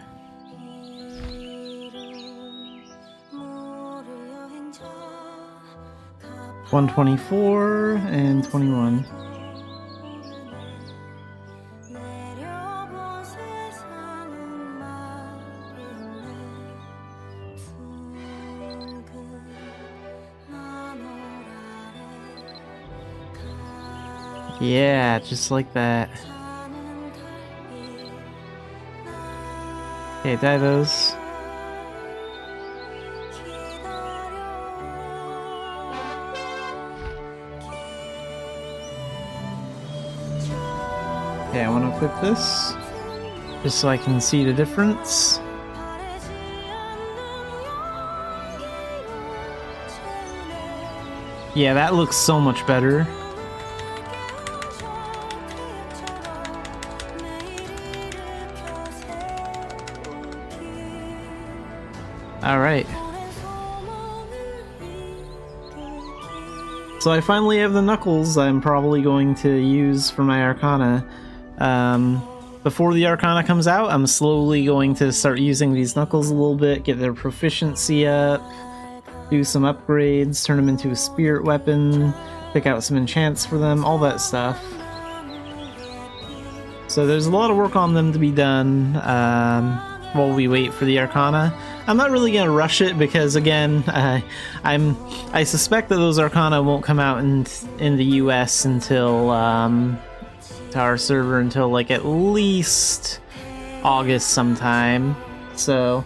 $124 and 21. Yeah, just like that. Okay, dye those. Okay, I want to equip this, just so I can see the difference. Yeah, that looks so much better. Alright. So I finally have the knuckles I'm probably going to use for my Arcana. Before the Arcana comes out, I'm slowly going to start using these knuckles a little bit, get their proficiency up, do some upgrades, turn them into a spirit weapon, pick out some enchants for them, all that stuff. So there's a lot of work on them to be done while we wait for the Arcana. I'm not really gonna rush it because, again, I suspect that those Arcana won't come out in the US until to our server until like at least August sometime. So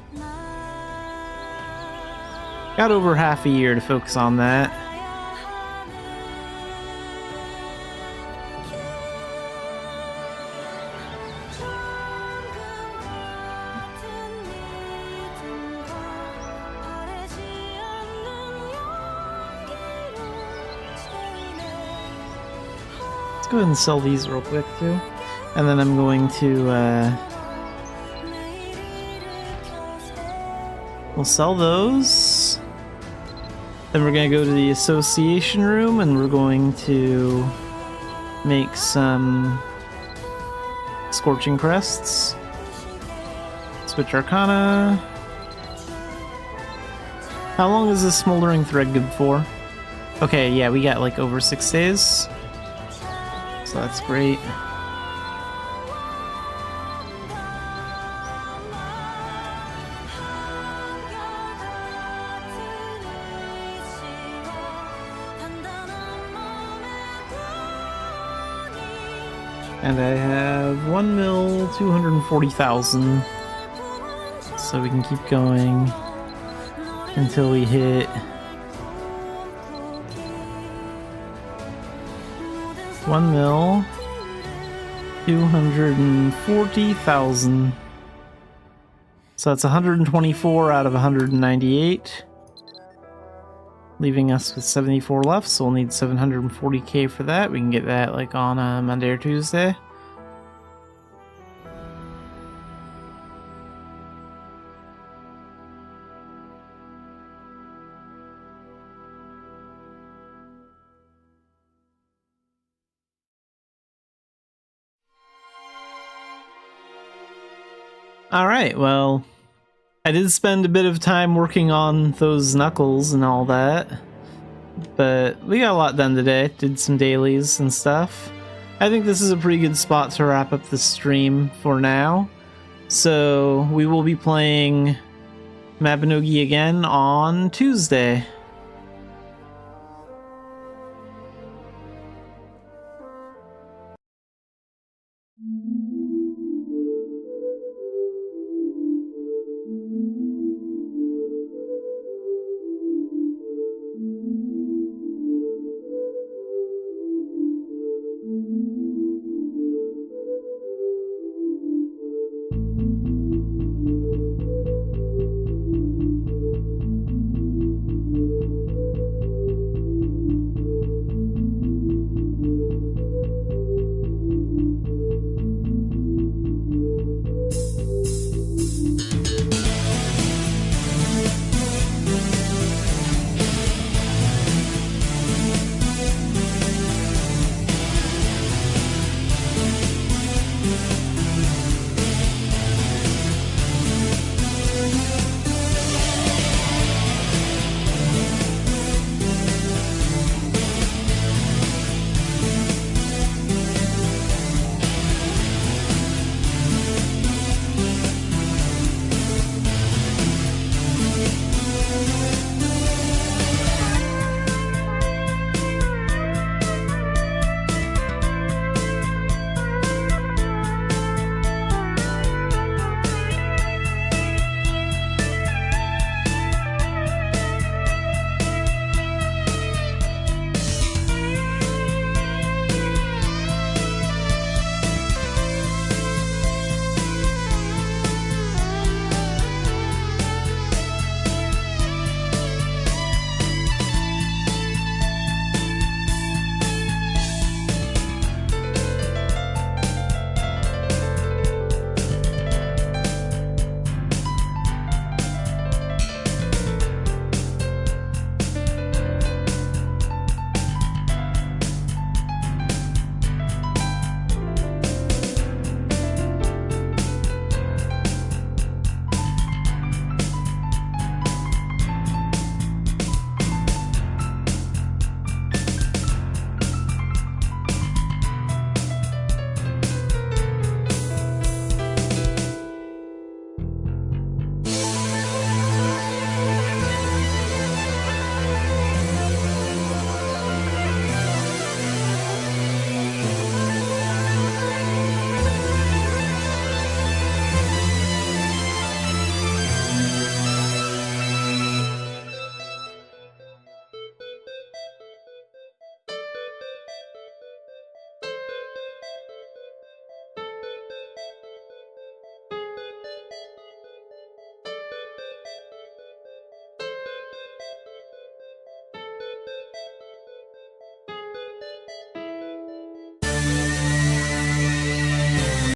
got over half a year to focus on that. go ahead and sell these real quick too. And then I'm going to, we'll sell those. Then we're going to go to the association room and we're going to make some Scorching Crests. Switch Arcana. How long is this Smoldering Thread good for? Okay, yeah, we got like over 6 days. So that's great. And I have 1,240,000. So we can keep going until we hit 1,240,000. So that's 124 out of 198. Leaving us with 74 left, so we'll need 740k for that. We can get that like on a Monday or Tuesday. Alright, well, I did spend a bit of time working on those knuckles and all that, but we got a lot done today. Did some dailies and stuff. I think this is a pretty good spot to wrap up the stream for now. So we will be playing Mabinogi again on Tuesday.